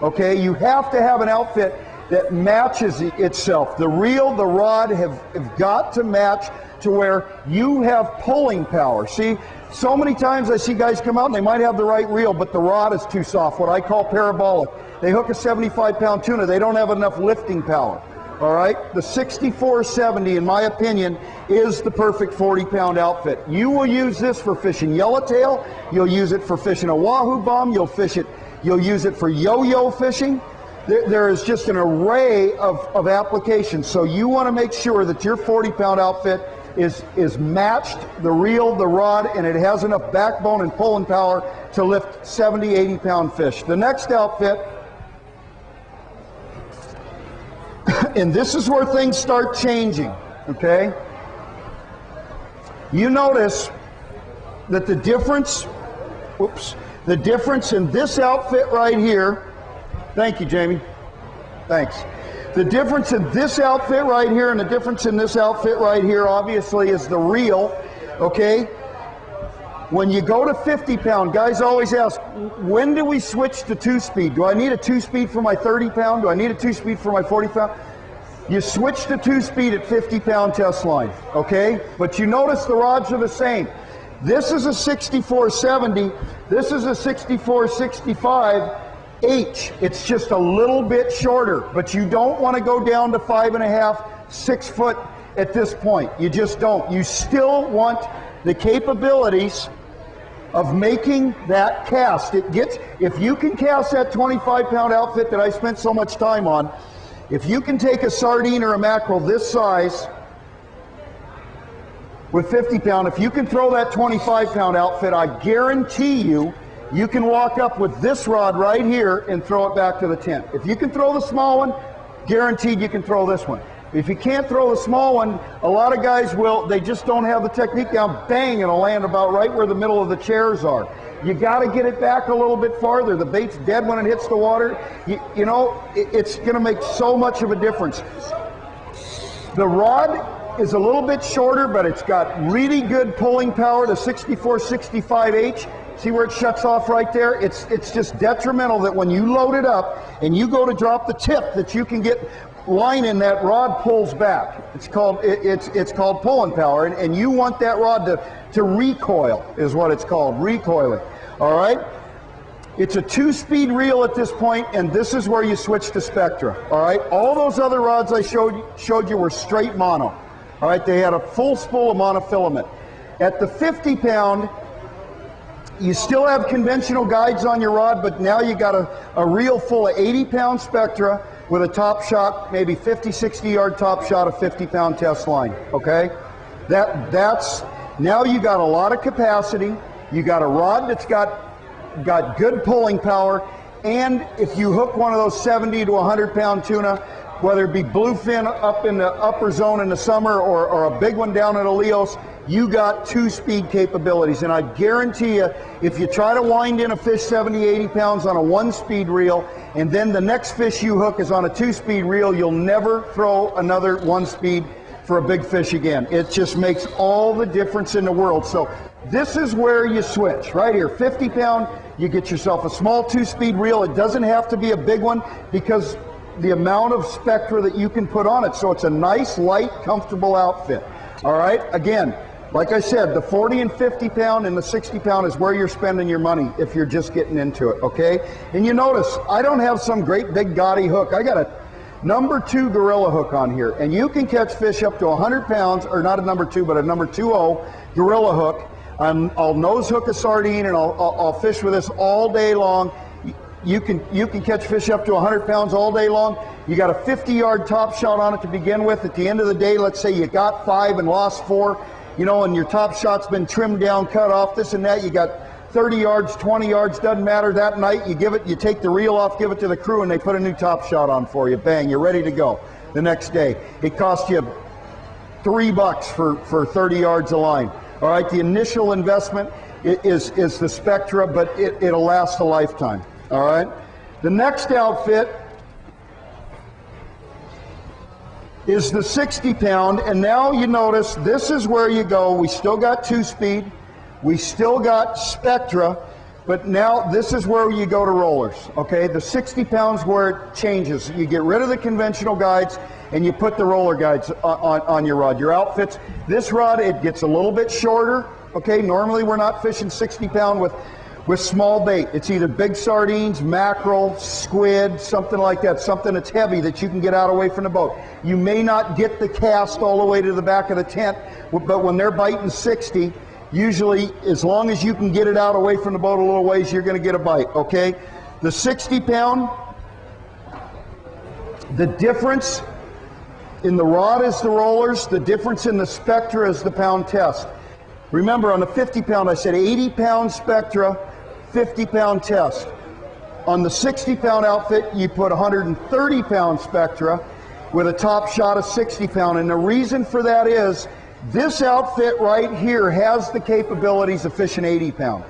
okay? You have to have an outfit that matches itself. The reel, the rod have got to match to where you have pulling power. See, so many times I see guys come out and they might have the right reel, but the rod is too soft, what I call parabolic. They hook a 75 pound tuna, they don't have enough lifting power. All right, the 6470, in my opinion, is the perfect 40 pound outfit. You will use this for fishing yellowtail, you'll use it for fishing a Wahoo bomb, you'll use it for yo-yo fishing. There is just an array of applications. So you want to make sure that your 40 pound outfit is matched, the reel, the rod, and it has enough backbone and pulling power to lift 70, 80 pound fish. The next outfit, and this is where things start changing, okay? You notice that the difference in this outfit right here Thank you, Jamie. Thanks. The difference in this outfit right here and the difference in this outfit right here, obviously, is the reel, okay? When you go to 50 pound, guys always ask, when do we switch to 2-speed? Do I need a 2-speed for my 30 pound? Do I need a 2-speed for my 40 pound? You switch to 2-speed at 50 pound test line, okay? But you notice the rods are the same. This is a 6470, this is a 6465H. It's just a little bit shorter, but you don't want to go down to 5.5, 6 foot at this point. You just don't. You still want the capabilities of making that cast. It gets, if you can cast that 25 pound outfit that I spent so much time on, if you can take a sardine or a mackerel this size with 50 pound, if you can throw that 25 pound outfit, I guarantee you, you can walk up with this rod right here and throw it back to the tent. If you can throw the small one, guaranteed you can throw this one. If you can't throw the small one, a lot of guys will, they just don't have the technique down. Bang, it'll land about right where the middle of the chairs are. You got to get it back a little bit farther. The bait's dead when it hits the water. You know, it's going to make so much of a difference. The rod is a little bit shorter, but it's got really good pulling power. The 6465H, see where it shuts off right there? It's just detrimental that when you load it up and you go to drop the tip that you can get line in, that rod pulls back. It's called pulling power, and you want that rod to recoil, is what it's called, recoiling. All right? It's a 2-speed reel at this point, and this is where you switch to Spectra. All right? All those other rods I showed you were straight mono. All right? They had a full spool of monofilament. At the 50 pound, you still have conventional guides on your rod, but now you got a reel full of 80 pound Spectra with a top shot, maybe 50, 60 yard top shot of 50 pound test line, okay? That's, now you got a lot of capacity, you got a rod that's got good pulling power, and if you hook one of those 70 to 100 pound tuna, whether it be bluefin up in the upper zone in the summer or a big one down at Elios, you got 2-speed capabilities. And I guarantee you, if you try to wind in a fish 70, 80 pounds on a 1-speed reel, and then the next fish you hook is on a 2-speed reel, you'll never throw another 1-speed for a big fish again. It just makes all the difference in the world. So this is where you switch, right here, 50 pound, you get yourself a small 2-speed reel. It doesn't have to be a big one because the amount of Spectra that you can put on it. So it's a nice, light, comfortable outfit. All right, again, like I said, the 40 and 50 pound and the 60 pound is where you're spending your money if you're just getting into it, okay? And you notice, I don't have some great big gaudy hook. I got a number 2 Gorilla hook on here, and you can catch fish up to 100 pounds, or not a number 2, but a number 2.0 Gorilla hook. I'll nose hook a sardine, and I'll fish with this all day long. You can catch fish up to 100 pounds all day long. You got a 50-yard top shot on it to begin with. At the end of the day, let's say you got 5 and lost 4, you know, and your top shot's been trimmed down, cut off, this and that. You got 30 yards, 20 yards, doesn't matter. That night, you take the reel off, give it to the crew, and they put a new top shot on for you. Bang, you're ready to go the next day. It cost you $3 for 30 yards of line. All right, the initial investment is the Spectra, but it'll last a lifetime. All right, the next outfit is the 60 pound, and now you notice this is where you go. We still got 2-speed, we still got Spectra, but now this is where you go to rollers, okay? The 60 pounds where it changes. You get rid of the conventional guides and you put the roller guides on your rod. Your outfits, this rod, it gets a little bit shorter, okay? Normally we're not fishing 60 pound with small bait. It's either big sardines, mackerel, squid, something like that, something that's heavy that you can get out away from the boat. You may not get the cast all the way to the back of the tent, but when they're biting 60, usually as long as you can get it out away from the boat a little ways, you're going to get a bite, okay? The 60 pound, the difference in the rod is the rollers, the difference in the Spectra is the pound test. Remember, on the 50 pound, I said 80 pound Spectra, 50 pound test. On the 60 pound outfit, you put 130 pound Spectra with a top shot of 60 pound. And the reason for that is this outfit right here has the capabilities of fishing 80 pound.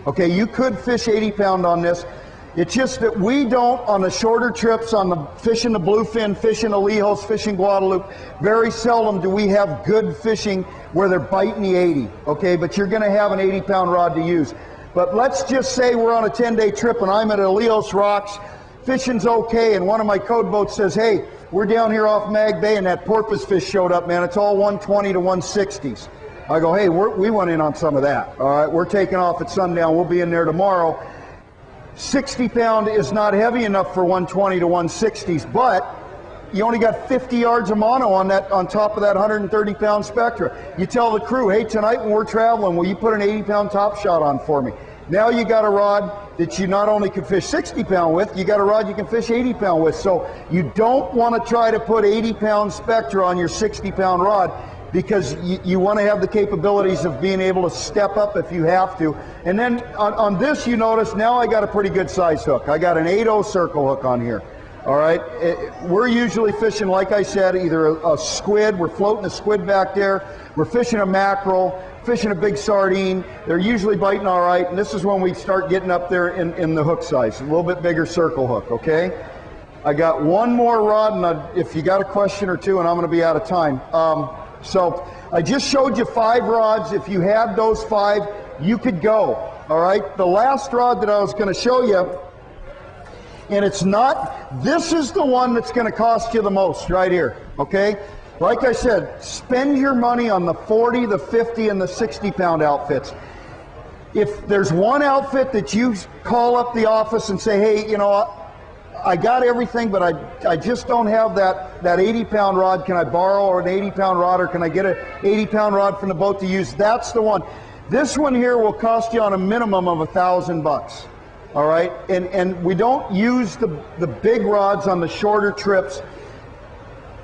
Okay, you could fish 80 pound on this. It's just that we don't, on the shorter trips, on the fishing the bluefin, fishing the Lejos, fishing Guadalupe, very seldom do we have good fishing where they're biting the 80, okay? But you're going to have an 80-pound rod to use. But let's just say we're on a 10-day trip and I'm at Lejos Rocks, fishing's okay, and one of my code boats says, hey, we're down here off Mag Bay and that porpoise fish showed up, man. It's all 120 to 160s. I go, hey, we went in on some of that. All right, we're taking off at sundown. We'll be in there tomorrow. 60-pound is not heavy enough for 120 to 160s, but you only got 50 yards of mono on that, on top of that 130-pound Spectra. You tell the crew, hey, tonight when we're traveling, will you put an 80-pound top shot on for me? Now you got a rod that you not only can fish 60-pound with, you got a rod you can fish 80-pound with. So you don't want to try to put 80-pound Spectra on your 60-pound rod, because you want to have the capabilities of being able to step up if you have to. And then on this, you notice now I got a pretty good size hook. I got an 8/0 circle hook on here. All right, we're usually fishing, like I said, either a squid. We're floating a squid back there. We're fishing a mackerel, fishing a big sardine. They're usually biting all right, and this is when we start getting up there in the hook size, a little bit bigger circle hook, okay? I got one more rod, and if you got a question or two, and I'm going to be out of time. So I just showed you 5 rods. If you had those 5, you could go. All right. The last rod that I was going to show you, and it's not, this is the one that's going to cost you the most right here. Okay. Like I said, spend your money on the 40, the 50, and the 60-pound outfits. If there's one outfit that you call up the office and say, hey, you know, I got everything, but I just don't have that 80-pound rod. Can I borrow an 80-pound rod, or can I get an 80-pound rod from the boat to use? That's the one. This one here will cost you on a minimum of $1,000. All right, and we don't use the big rods on the shorter trips,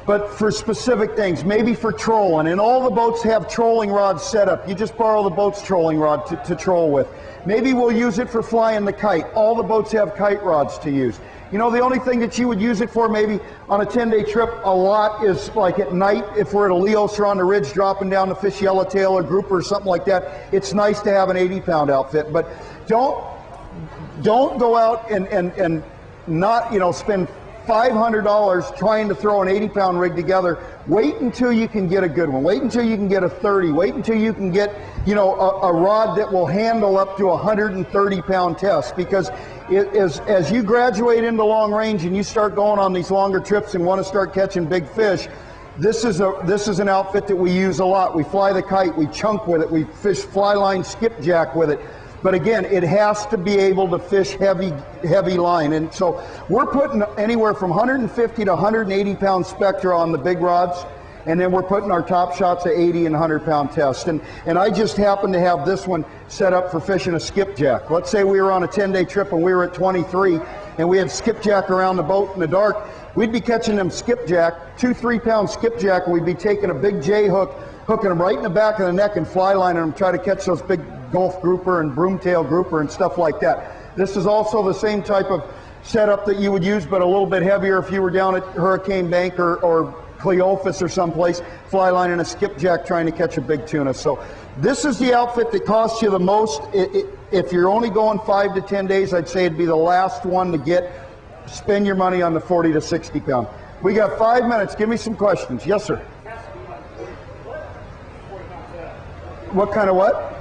but for specific things, maybe for trolling. And all the boats have trolling rods set up. You just borrow the boat's trolling rod to troll with. Maybe we'll use it for flying the kite. All the boats have kite rods to use. You know, the only thing that you would use it for maybe on a 10-day trip a lot is like at night, if we're at a Lejos or on the ridge dropping down to fish yellowtail or grouper or something like that, it's nice to have an 80-pound outfit. But don't go out and not, you know, spend $500 trying to throw an 80-pound rig together. Wait until you can get a good one. Wait until you can get a 30. Wait until you can get, you know, a rod that will handle up to a 130-pound test. Because as you graduate into long range and you start going on these longer trips and want to start catching big fish, this is an outfit that we use a lot. We fly the kite, we chunk with it, we fish fly line skipjack with it. But again, it has to be able to fish heavy line. And so we're putting anywhere from 150 to 180 pound Spectra on the big rods. And then we're putting our top shots at 80 and 100-pound test. And I just happen to have this one set up for fishing a skipjack. Let's say we were on a 10-day trip and we were at 23 and we had skipjack around the boat in the dark. We'd be catching them skipjack, 2-3-pound skipjack, and we'd be taking a big J hook, hooking them right in the back of the neck and fly lining them, try to catch those big Gulf grouper and broomtail grouper and stuff like that. This is also the same type of setup that you would use, but a little bit heavier if you were down at Hurricane Bank or Cleophas or someplace, fly lining a skipjack trying to catch a big tuna. So this is the outfit that costs you the most. If you're only going 5 to 10 days, I'd say it'd be the last one to get. Spend your money on the 40 to 60 pound. We got 5 minutes. Give me some questions. Yes, sir. What kind of what?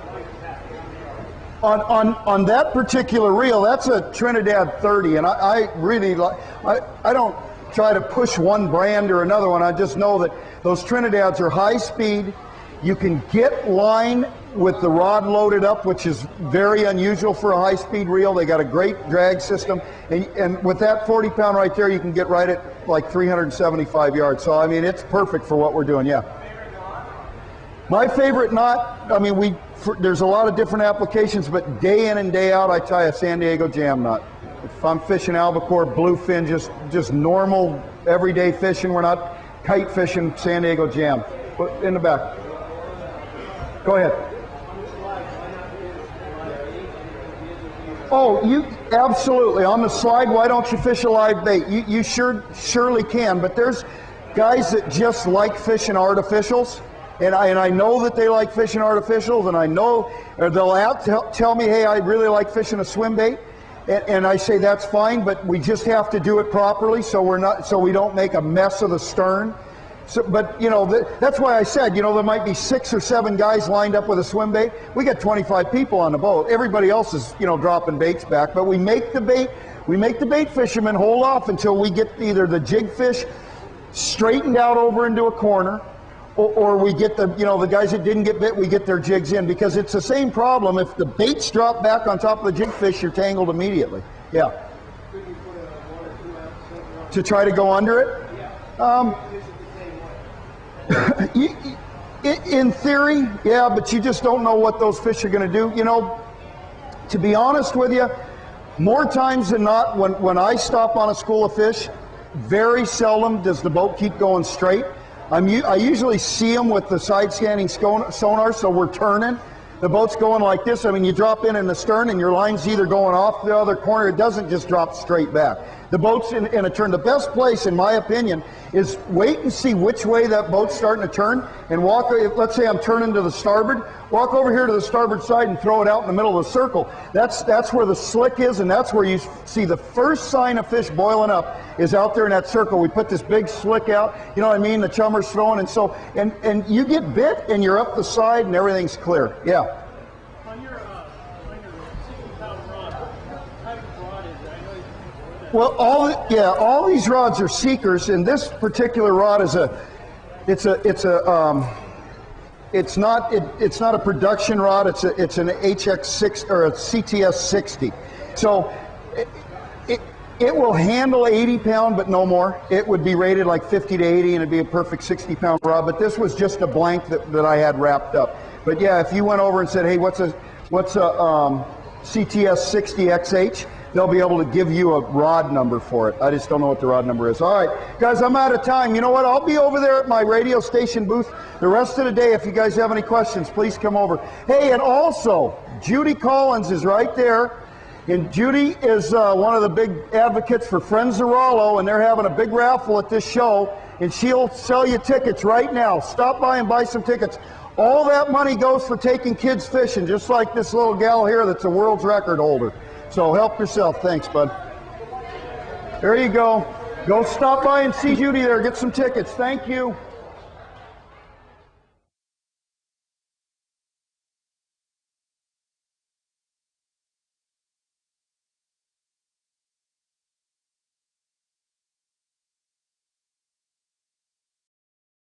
On that particular reel, that's a Trinidad 30, and I really like. I don't try to push one brand or another one. I just know that those Trinidads are high speed. You can get line with the rod loaded up, which is very unusual for a high-speed reel. They got a great drag system, and with that 40-pound right there, you can get right at like 375 yards. So I mean, it's perfect for what we're doing. Yeah. My favorite knot. I mean, there's a lot of different applications, but day in and day out, I tie a San Diego jam knot. If I'm fishing albacore, bluefin, just normal everyday fishing, we're not kite fishing, San Diego jam. In the back. Go ahead. Oh, you absolutely. On the slide, why don't you fish a live bait? You surely can, but there's guys that just like fishing artificials, and I know that they like fishing artificials, and I know they'll tell me, hey, I really like fishing a swim bait. And I say that's fine, but we just have to do it properly so we don't make a mess of the stern. So, but you know, that's why I said, you know, there might be 6 or 7 guys lined up with a swim bait. We got 25 people on the boat. Everybody else is, you know, dropping baits back. But we make the bait fishermen hold off until we get either the jig fish straightened out over into a corner, or we get the, you know, the guys that didn't get bit, we get their jigs in, because it's the same problem. If the baits drop back on top of the jig fish, you're tangled immediately. Yeah. To try to go under it? In theory, yeah, but you just don't know what those fish are going to do. You know, to be honest with you, more times than not, when I stop on a school of fish, very seldom does the boat keep going straight. I usually see them with the side scanning sonar, so we're turning. The boat's going like this. I mean, you drop in the stern and your line's either going off the other corner. It doesn't just drop straight back. The boat's in a turn. The best place, in my opinion, is wait and see which way that boat's starting to turn and walk. Let's say I'm turning to the starboard. Walk over here to the starboard side and throw it out in the middle of the circle. That's where the slick is, and that's where you see the first sign of fish boiling up is out there in that circle. We put this big slick out. You know what I mean? The chummer's throwing, and you get bit and you're up the side and everything's clear. Yeah. Well, all these rods are seekers, and this particular rod is it's not a production rod. It's an HX6 or a CTS 60. So it will handle 80 pound, but no more. It would be rated like 50 to 80, and it'd be a perfect 60 pound rod. But this was just a blank that I had wrapped up. But yeah, if you went over and said, hey, what's a CTS 60 XH? They'll be able to give you a rod number for it. I just don't know what the rod number is. All right, guys, I'm out of time. You know what? I'll be over there at my radio station booth the rest of the day. If you guys have any questions, please come over. Hey, and also, Judy Collins is right there. And Judy is one of the big advocates for Friends of Rollo, and they're having a big raffle at this show, and she'll sell you tickets right now. Stop by and buy some tickets. All that money goes for taking kids fishing, just like this little gal here that's a world's record holder. So help yourself. Thanks, bud. There you go. Go stop by and see Judy there. Get some tickets. Thank you.